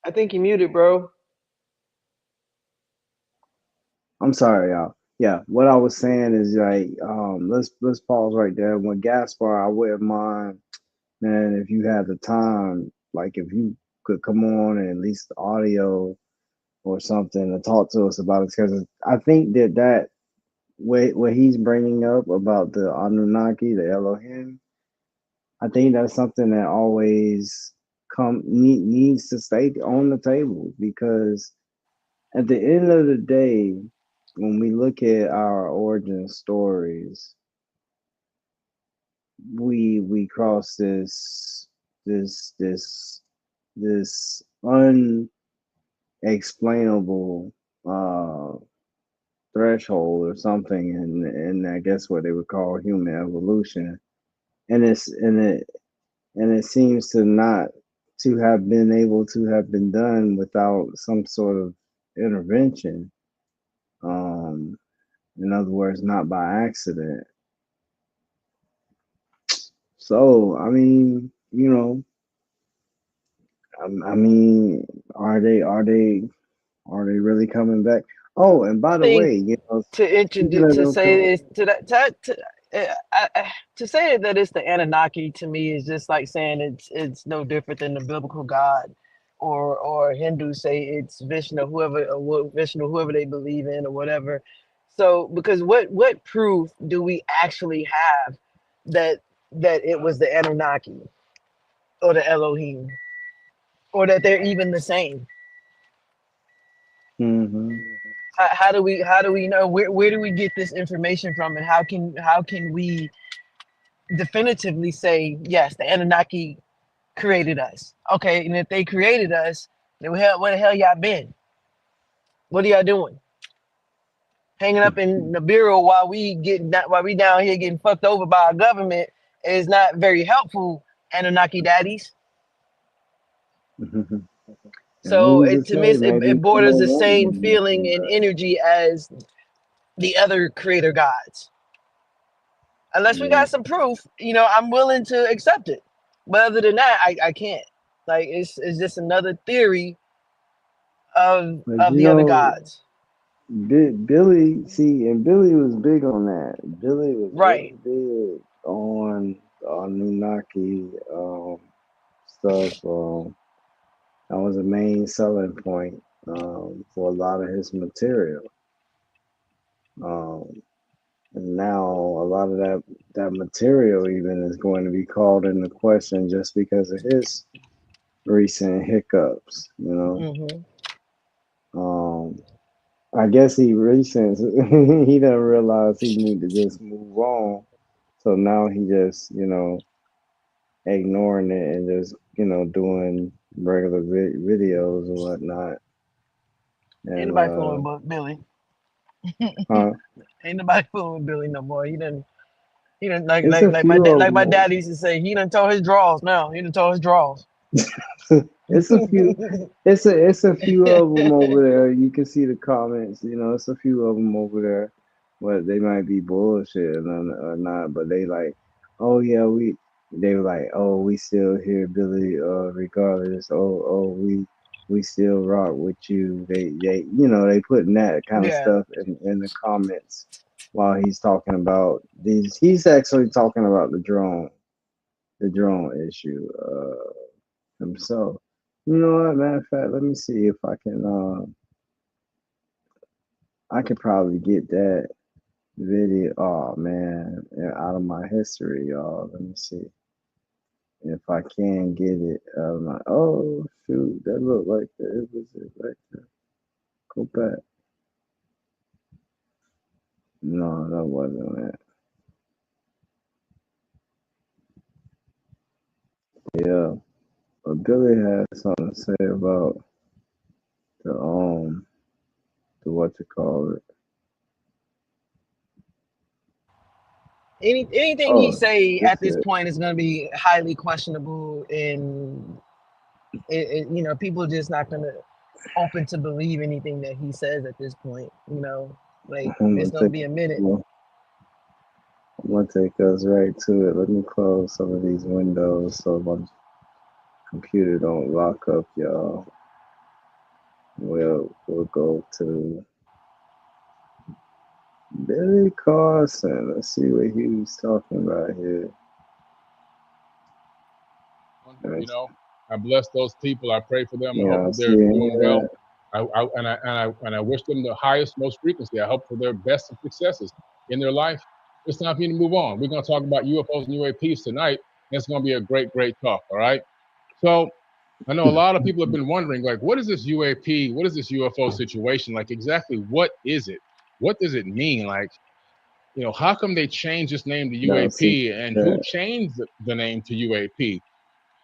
I think you muted, bro. I'm sorry, y'all. Yeah, what I was saying is like, let's pause right there. When Gaspar, I wouldn't mind, man, if you had the time, like if you could come on and at least audio or something to talk to us about it, because I think that what he's bringing up about the Anunnaki, the Elohim, I think that's something that always needs to stay on the table, because at the end of the day, when we look at our origin stories, we cross this unexplainable threshold or something, and I guess what they would call human evolution, and it seems to not to have been able to have been done without some sort of intervention. In other words, not by accident. So, I mean, I mean, are they really coming back? Oh, and by I the way, think to speaking introduce of to them say this to say that it's the Anunnaki, to me is just like saying it's no different than the biblical God, or Hindus say it's Vishnu, whoever they believe in or whatever. So because what proof do we actually have that it was the Anunnaki or the Elohim, or that they're even the same? Mm-hmm. How do we know, where do we get this information from, and how can we definitively say yes, the Anunnaki created us? Okay, and if they created us, then where the hell y'all been? What are y'all doing? Hanging up in the bureau while we down here getting fucked over by our government is not very helpful, Anunnaki daddies. And So who's to to me, say maybe it they borders don't the want same them to feeling come and back. energy as the other creator gods. Unless we Yeah. got some proof, I'm willing to accept it. But other than that, I can't. Like it's just another theory of But the other gods. Billy, see, and Billy was big on that. Billy was Right. really big on Anunnaki stuff. That was a main selling point for a lot of his material. And now a lot of that material even is going to be called into question just because of his recent hiccups, Mm-hmm. I guess he recent he doesn't realize he need to just move on. So now he just, ignoring it and just, doing regular videos and whatnot. Ain't And nobody fooling with Billy. huh? Ain't nobody fooling with Billy no more. He done like It's like a like my few dad of like my them. dad used to say, he done tore his drawers now. He done tore his drawers. It's a few. It's a few of them over there. You can see the comments. It's a few of them over there. But they might be bullshit or not. But they like, oh yeah, They were like, oh, we still here, Billy. Regardless. Oh, we still rock with you. They putting that kind of Yeah. stuff in the comments while he's talking about these. He's actually talking about the drone issue himself. You know what? Matter of fact, let me see if I can. I could probably get that video. Oh man, out of my history, y'all. Let me see if I can get it. Oh shoot, that looked like that. It was it right there. Go back. No, that wasn't it. Yeah, but Billy had something to say about the what you call it. Anything he Oh, say this at this is point is going to be highly questionable, and you know, people just not going to open to believe anything that he says at this point. You know, like I'm it's gonna going to take be a minute. I'm gonna take us right to it. Let me close some of these windows so my computer don't lock up, y'all. We'll go to Billy Carson. Let's see what he was talking about here. You know, I bless those people. I pray for them. I hope Yeah, that see they're any doing of well. that? I wish them the highest, most frequency. I hope for their best of successes in their life. It's time for you to move on. We're going to talk about UFOs and UAPs tonight. And it's going to be a great, great talk. All right. So I know a lot of people have been wondering, like, what is this UAP? What is this UFO situation? Like, exactly what is it? What does it mean? Like, you know, how come they changed this name to No, see UAP, and who that. changed the name to UAP?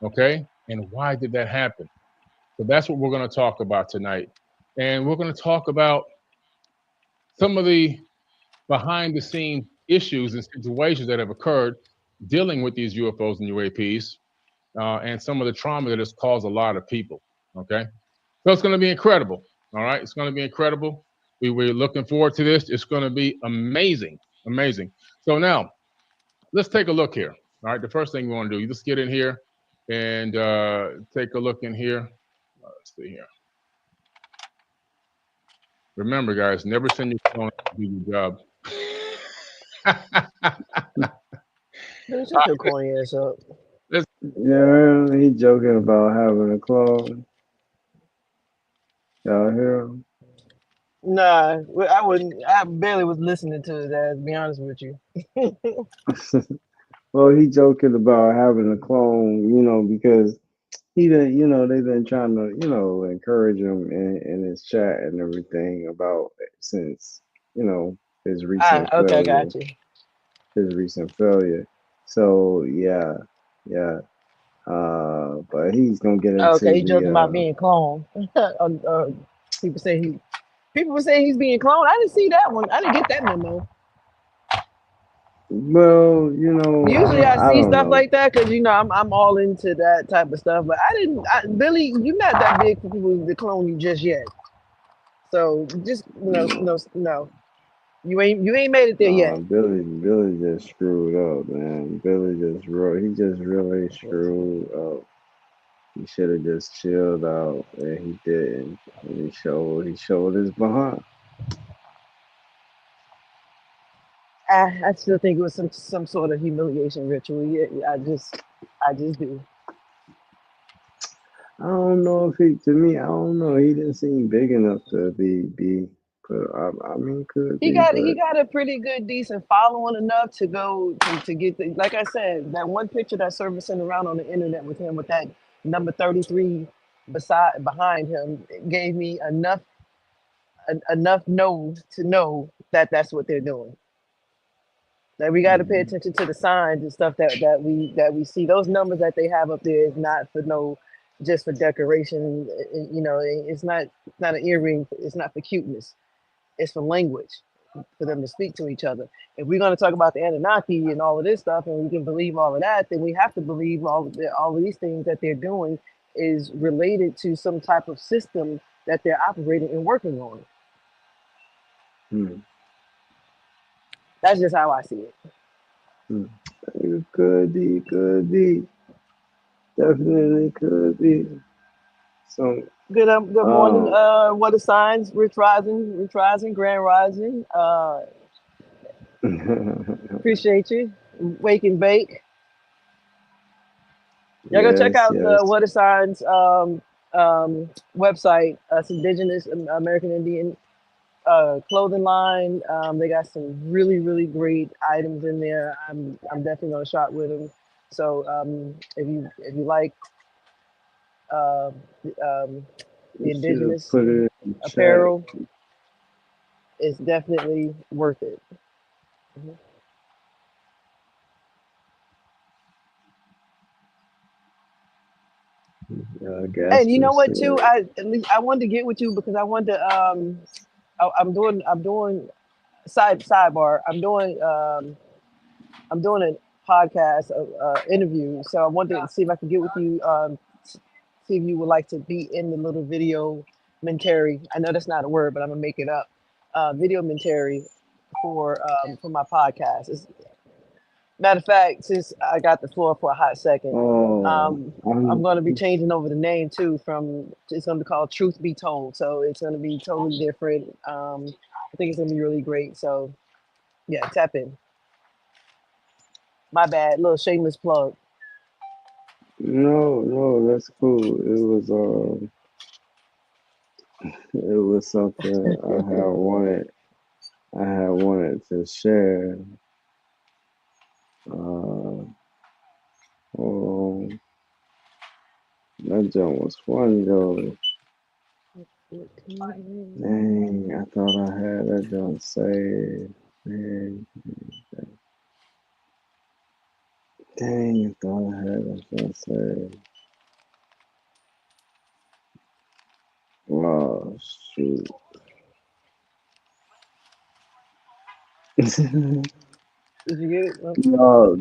Okay. And why did that happen? So that's what we're going to talk about tonight. And we're going to talk about some of the behind the scenes issues and situations that have occurred dealing with these UFOs and UAPs, and some of the trauma that has caused a lot of people. Okay. So it's going to be incredible. All right. It's going to be incredible. We're looking forward to this. It's going to be amazing. Amazing. So now let's take a look here. All right. The first thing we want to do, let's get in here and take a look in here. Let's see here. Remember, guys, never send your phone to do your job. Man, shut your corny ass up. Yeah, he joking about having a clone. Y'all hear him? Nah, I wouldn't. I barely was listening to his ass, to be honest with you. Well, he joking about having a clone, you know, because he didn't, you know, they've been trying to, you know, encourage him in his chat and everything about since, you know, his recent Okay, I failure, got you. So yeah. But he's gonna get into Okay, he joking about the being cloned. People say people were saying he's being cloned. I didn't see that one. I didn't get that memo. well, you know, Usually I I see don't stuff know. like that because you know I'm all into that type of stuff. But I didn't. Billy, you're not that big for people to clone you just yet. So just no. You ain't made it there yet. Billy just screwed up, man. He just really screwed up. He should have just chilled out, and he didn't. And he showed his behind. I still think it was some sort of humiliation ritual. Yeah, I just do. I don't know if he. To me, I don't know. He didn't seem big enough to be. But I mean, could He be, got but a pretty good, decent following enough to go to get the, like I said, that one picture that surfacing around on the internet with him with that number 33 behind him gave me enough know to know that that's what they're doing. That we got to pay attention to the signs and stuff that we see. Those numbers that they have up there is not for just for decoration. You know, it's not an earring. It's not for cuteness. It's for language, for them to speak to each other. If we're going to talk about the Anunnaki and all of this stuff, and we can believe all of that, then we have to believe all of these things that they're doing is related to some type of system that they're operating and working on. That's just how I see it. Could be. Definitely could be. So Good morning. What are signs? Rich rising, grand rising. Appreciate you. Wake and bake. Y'all go check Yes, out the yes. What Are Signs website. It's Indigenous American Indian clothing line. They got some really, really great items in there. I'm definitely gonna shop with them. So if you like uh, um, You the should have indigenous put it in chat. apparel, it's definitely worth it. Mhm. Gas And you know what too? station. I wanted to get with you because I wanted to I'm doing sidebar. I'm doing a podcast interview, so I wanted to see if I could get with you. See if you would like to be in the little video mentary. I know that's not a word, but I'm gonna make it up. Video mentary for my podcast. Matter of fact, since I got the floor for a hot second, Oh, I'm going to be changing over the name too. From it's going to be called Truth Be Told, so it's going to be totally different. I think it's going to be really great. So yeah, tap in. My bad, little shameless plug. no, that's cool. It was something I had wanted to share. Uh, oh, that jump was funny though. Dang, I thought I had that jump saved. Dang, I thought I had that jump saved. Oh shoot. Did you get it?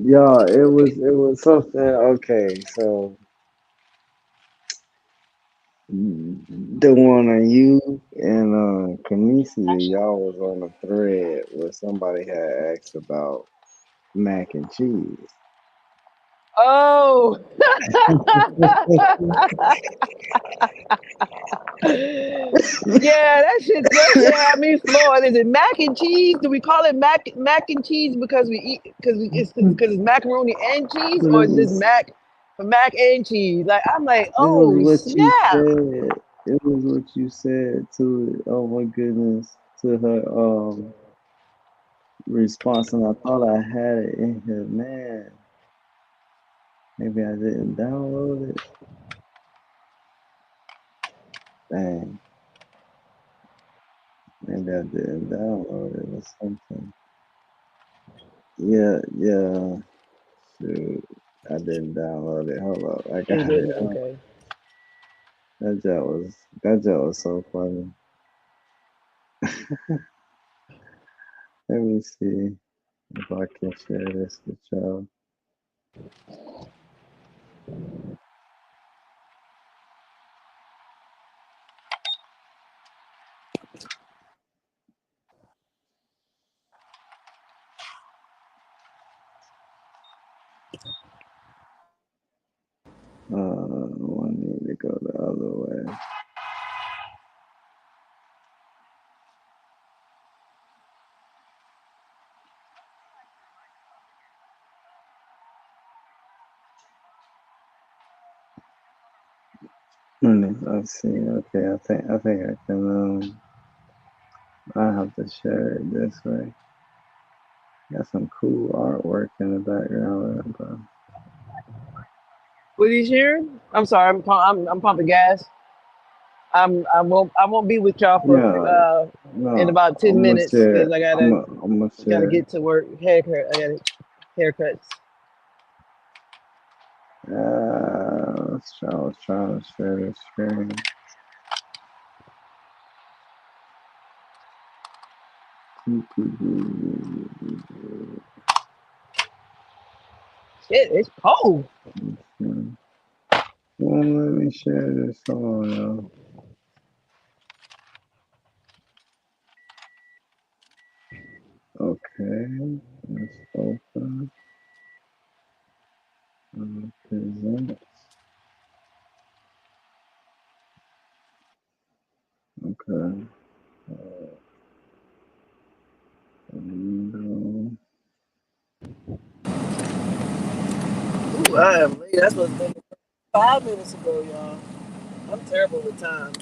Yeah, it was something. Okay, so the one on you and Kamisi, y'all was on a thread where somebody had asked about mac and cheese. Oh. Yeah, that shit had me floored. Is it mac and cheese? Do we call it mac and cheese because we eat because it's macaroni and cheese, But or it is this was mac for mac and cheese? Like I'm like, it was oh what you snap! said. It was what you said to it. Oh my goodness, to her response, and I thought I had it in here, man. Maybe I didn't download it. Dang, maybe I didn't download it or something. Yeah. Shoot, I didn't download it. Hold up, I You got it. didn't? Okay. That joke was so funny. Let me see if I can share this with y'all. I need to go the other way. Let's see. Okay, I think I can. I have to share it this way. Got some cool artwork in the background, bro. What are you sharing? I'm sorry. I'm pumping gas. I won't be with y'all for No, in no, about 10 I'm gonna minutes share. because I I'm gotta gonna, I'm gonna gotta share. get to work. Haircut. I got haircuts. I was trying to share the screen. Shit, it's cold. Well, let me share this song, y'all. Okay, let's open. Presents. Okay. Window. Ooh, I am late. That's what's been 5 minutes ago, y'all. I'm terrible with time.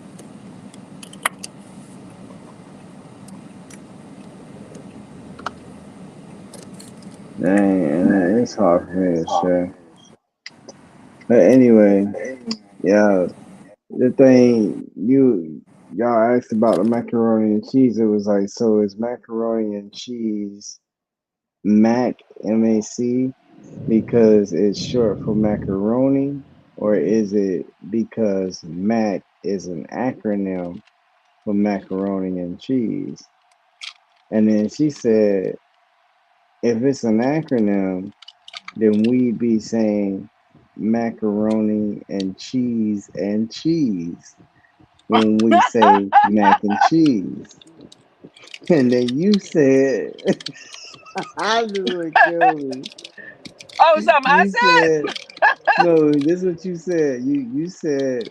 Dang, it's hard for me to share. But anyway, yeah, the thing y'all asked about the macaroni and cheese, it was like, so is macaroni and cheese Mac, MAC, because it's short for macaroni, or is it because Mac is an acronym for macaroni and cheese? And then she said, if it's an acronym, then we'd be saying macaroni and cheese when we say mac and cheese. And then you said, I just would kill me. Oh, something I You said? said, no, this is what you said. You said,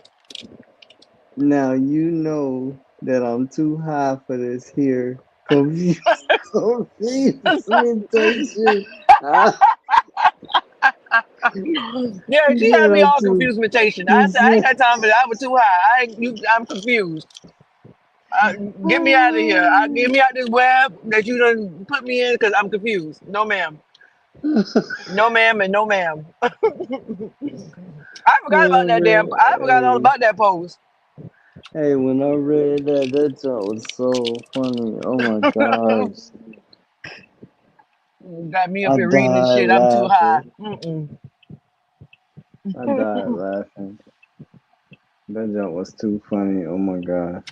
now you know that I'm too high for this here confusing. Yeah, You she said had me I'm all too. confused mutation. I You said I ain't said, got time for that. I was too high. I'm confused. Get me out of here. Get me out this web that you done put me in because I'm confused. No, ma'am. No, ma'am, and no, ma'am. I forgot about oh that damn. I forgot all man, about that pose. hey, when I read that joke was so funny. Oh my gosh, Got me up I here reading this died shit. I'm too high. laughing. I died laughing. That joke was too funny. Oh my gosh,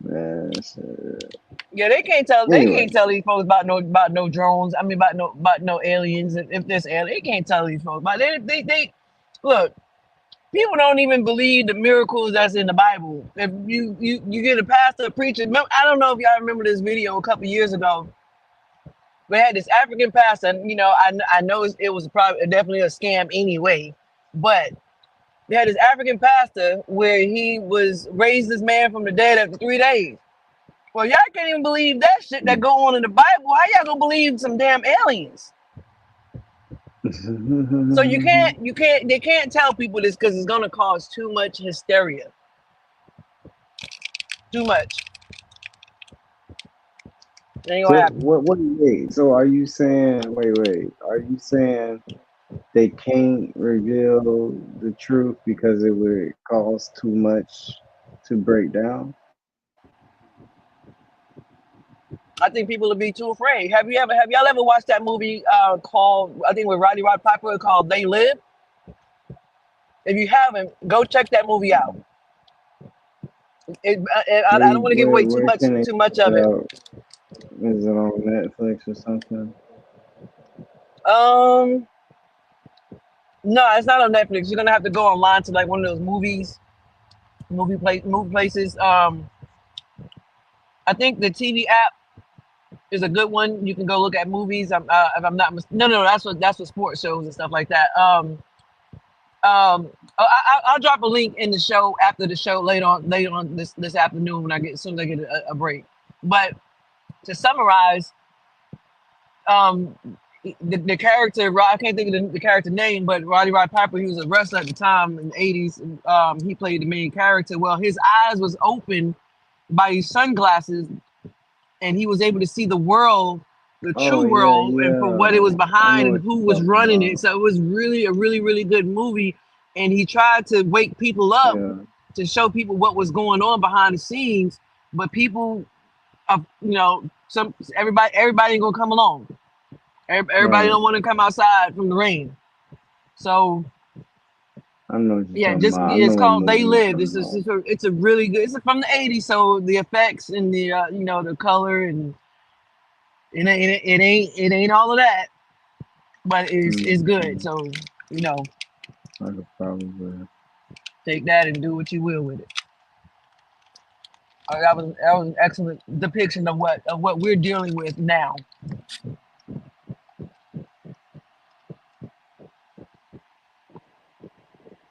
man. Shit. Yeah, they can't tell. They Anyway, can't tell these folks about no drones. I mean, about no aliens. If there's aliens, they can't tell these folks. But they look. People don't even believe the miracles that's in the Bible. If you get a pastor preaching, I don't know if y'all remember this video a couple years ago. We had this African pastor, and I know it was probably definitely a scam anyway, but we had this African pastor where he was raised this man from the dead after 3 days. Well, y'all can't even believe that shit that go on in the Bible. How y'all gonna believe some damn aliens? So they can't tell people this because it's gonna cause too much hysteria. Too much. It ain't gonna so happen. wait. So are you saying? Wait. Are you saying they can't reveal the truth because it would cost too much to break down? I think people will be too afraid. Have y'all ever watched that movie called, I think with Roddy Rod Piper, called They Live? If you haven't, go check that movie out. I don't want to give away Where can they too much check of it it. out? Is it on Netflix or something? No, it's not on Netflix. You're gonna have to go online to like one of those movie places. I think the TV app is a good one. You can go look at movies. If I'm not no, that's what sports shows and stuff like that. I'll drop a link in the show after the show later on this afternoon when as soon as I get a break. But to summarize, the character, I can't think of the character name, but Roddy Rod Piper, he was a wrestler at the time in the 80s. He played the main character. Well, his eyes was open by his sunglasses, and he was able to see the world, the Oh true world, and for what it was I behind know and what who you're was talking running it. about. So it was really a really good movie, and he tried to wake people up Yeah, to show people what was going on behind the scenes. But people, everybody ain't gonna come along. Everybody right. don't want to come outside from the rain. So I know what you're yeah, talking just about. I it's know what called They movie you're Live. talking about. It's a really good. It's from the '80s, so the effects and the the color and it ain't all of that, but it's good. So I could probably. take that and do what you will with it. That was an excellent depiction of what we're dealing with now.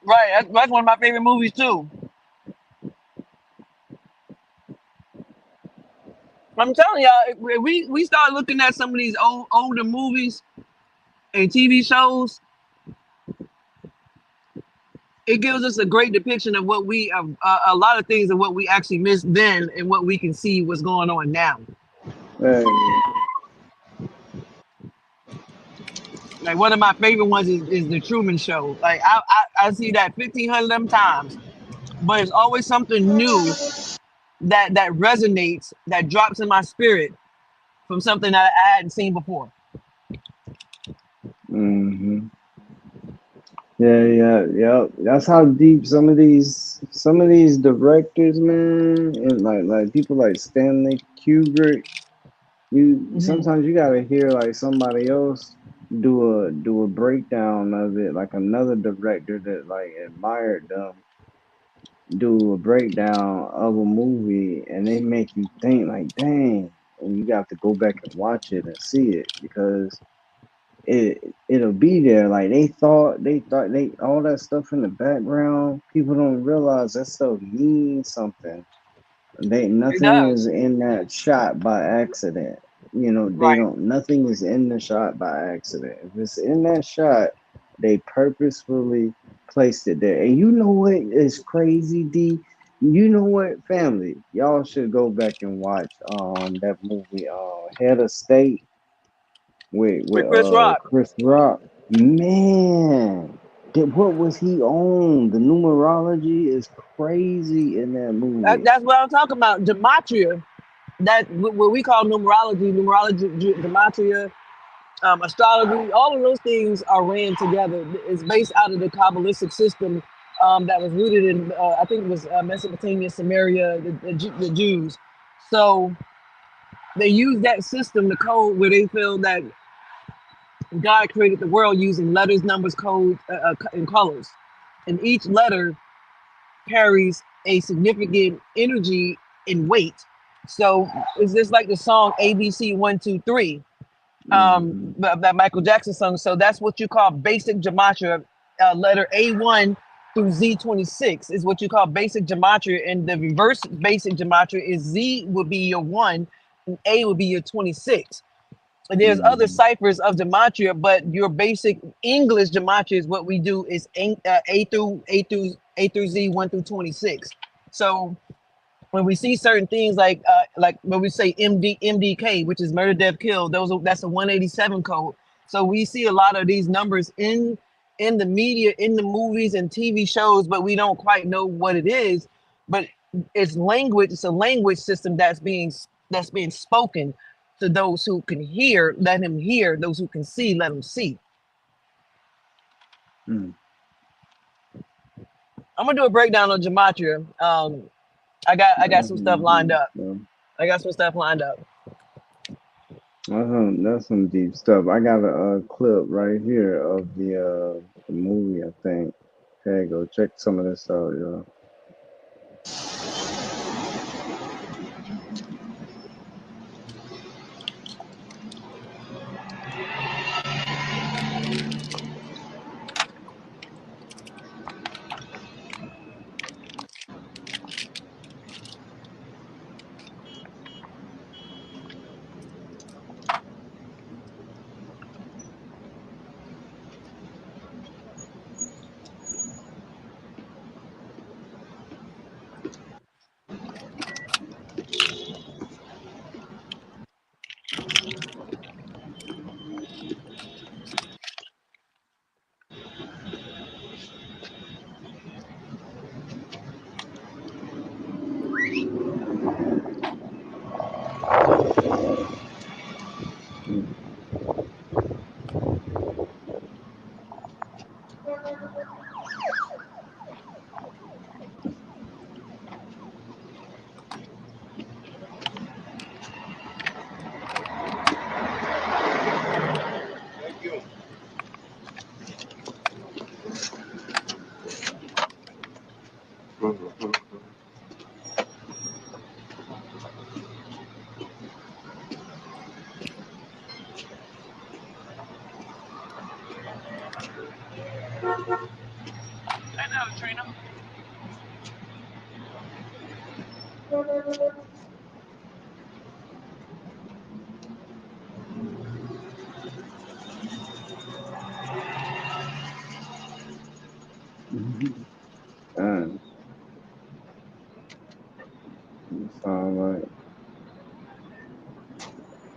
Right, that's one of my favorite movies too. I'm telling y'all, if we start looking at some of these older movies and TV shows, it gives us a great depiction of what we a lot of things of what we actually missed then and what we can see what's going on now. Hey, Like one of my favorite ones is the Truman Show. Like I see that 1,500 of them times, but it's always something new that resonates, that drops in my spirit from something that I hadn't seen before. mm-hmm. Yeah. That's how deep some of these directors, man, and like people like Stanley Kubrick. You sometimes you gotta hear like somebody else do a breakdown of it, like another director that like admired them do a breakdown of a movie, and they make you think like, dang, and you got to go back and watch it and see it because it'll be there. Like they all that stuff in the background. People don't realize that stuff means something. It Nothing does. is in that shot by accident. You know, Right. nothing is in the shot by accident. If it's in that shot, they purposefully placed it there. And you know what is crazy, D? You know what, family? Y'all should go back and watch that movie Head of State with With Chris Rock. Chris Rock. Man, what was he on? The numerology is crazy in that movie. That's what I'm talking about. Gematria, that what we call numerology, gematria, astrology, all of those things are ran together. It's based out of the Kabbalistic system that was rooted in, I think it was Mesopotamia, Samaria, the Jews. So they use that system, the code, where they feel that God created the world using letters, numbers, codes, and colors. And each letter carries a significant energy and weight. So it's just like the song ABC 123, that Michael Jackson song. So that's what you call basic gematria. Letter A1 through Z26 is what you call basic gematria, and the reverse basic gematria is Z would be your 1, and A would be your 26. And there's other ciphers of gematria, but your basic English gematria is what we do is A through Z 1 through 26. So when we see certain things like when we say MDK, which is murder, death, kill, that's a 187 code. So we see a lot of these numbers in the media, in the movies and TV shows, but we don't quite know what it is. But it's language. It's a language system that's being spoken to those who can hear. Let him hear. Those who can see, let him see. I'm gonna do a breakdown on gematria. I got some stuff lined up. That's some deep stuff. I got a clip right here of the movie, I think. Okay, go check some of this out, y'all.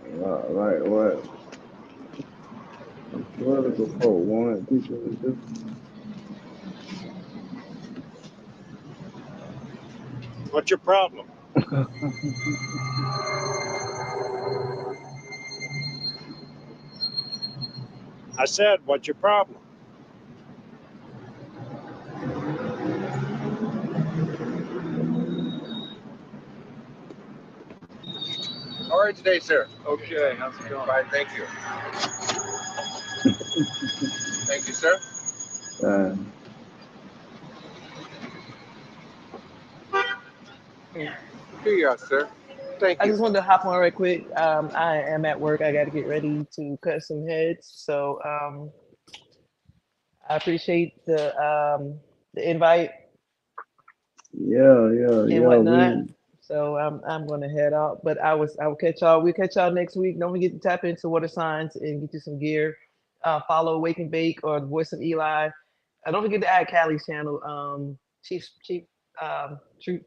Right. What? Political quote wanted people to do. What's your problem? I said, what's your problem? How are you today, sir? Okay, how's it going? Fine, thank you. Thank you, sir. Here you are, sir. Thank I you. just wanted to hop on right quick. I am at work. I got to get ready to cut some heads. So I appreciate the invite Yeah. and whatnot. So I'm gonna head out. But I will catch y'all. We'll catch y'all next week. Don't forget to tap into water signs and get you some gear. Follow Wake and Bake or the Voice of Eli. Don't forget to add Callie's channel. Chief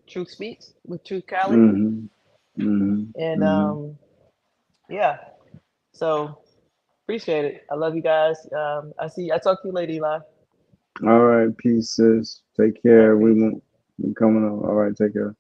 Truth Speaks with Truth Callie. And yeah. So appreciate it. I love you guys. I talk to you later, Eli. All right, peace, sis. Take care. We coming up. All right, take care.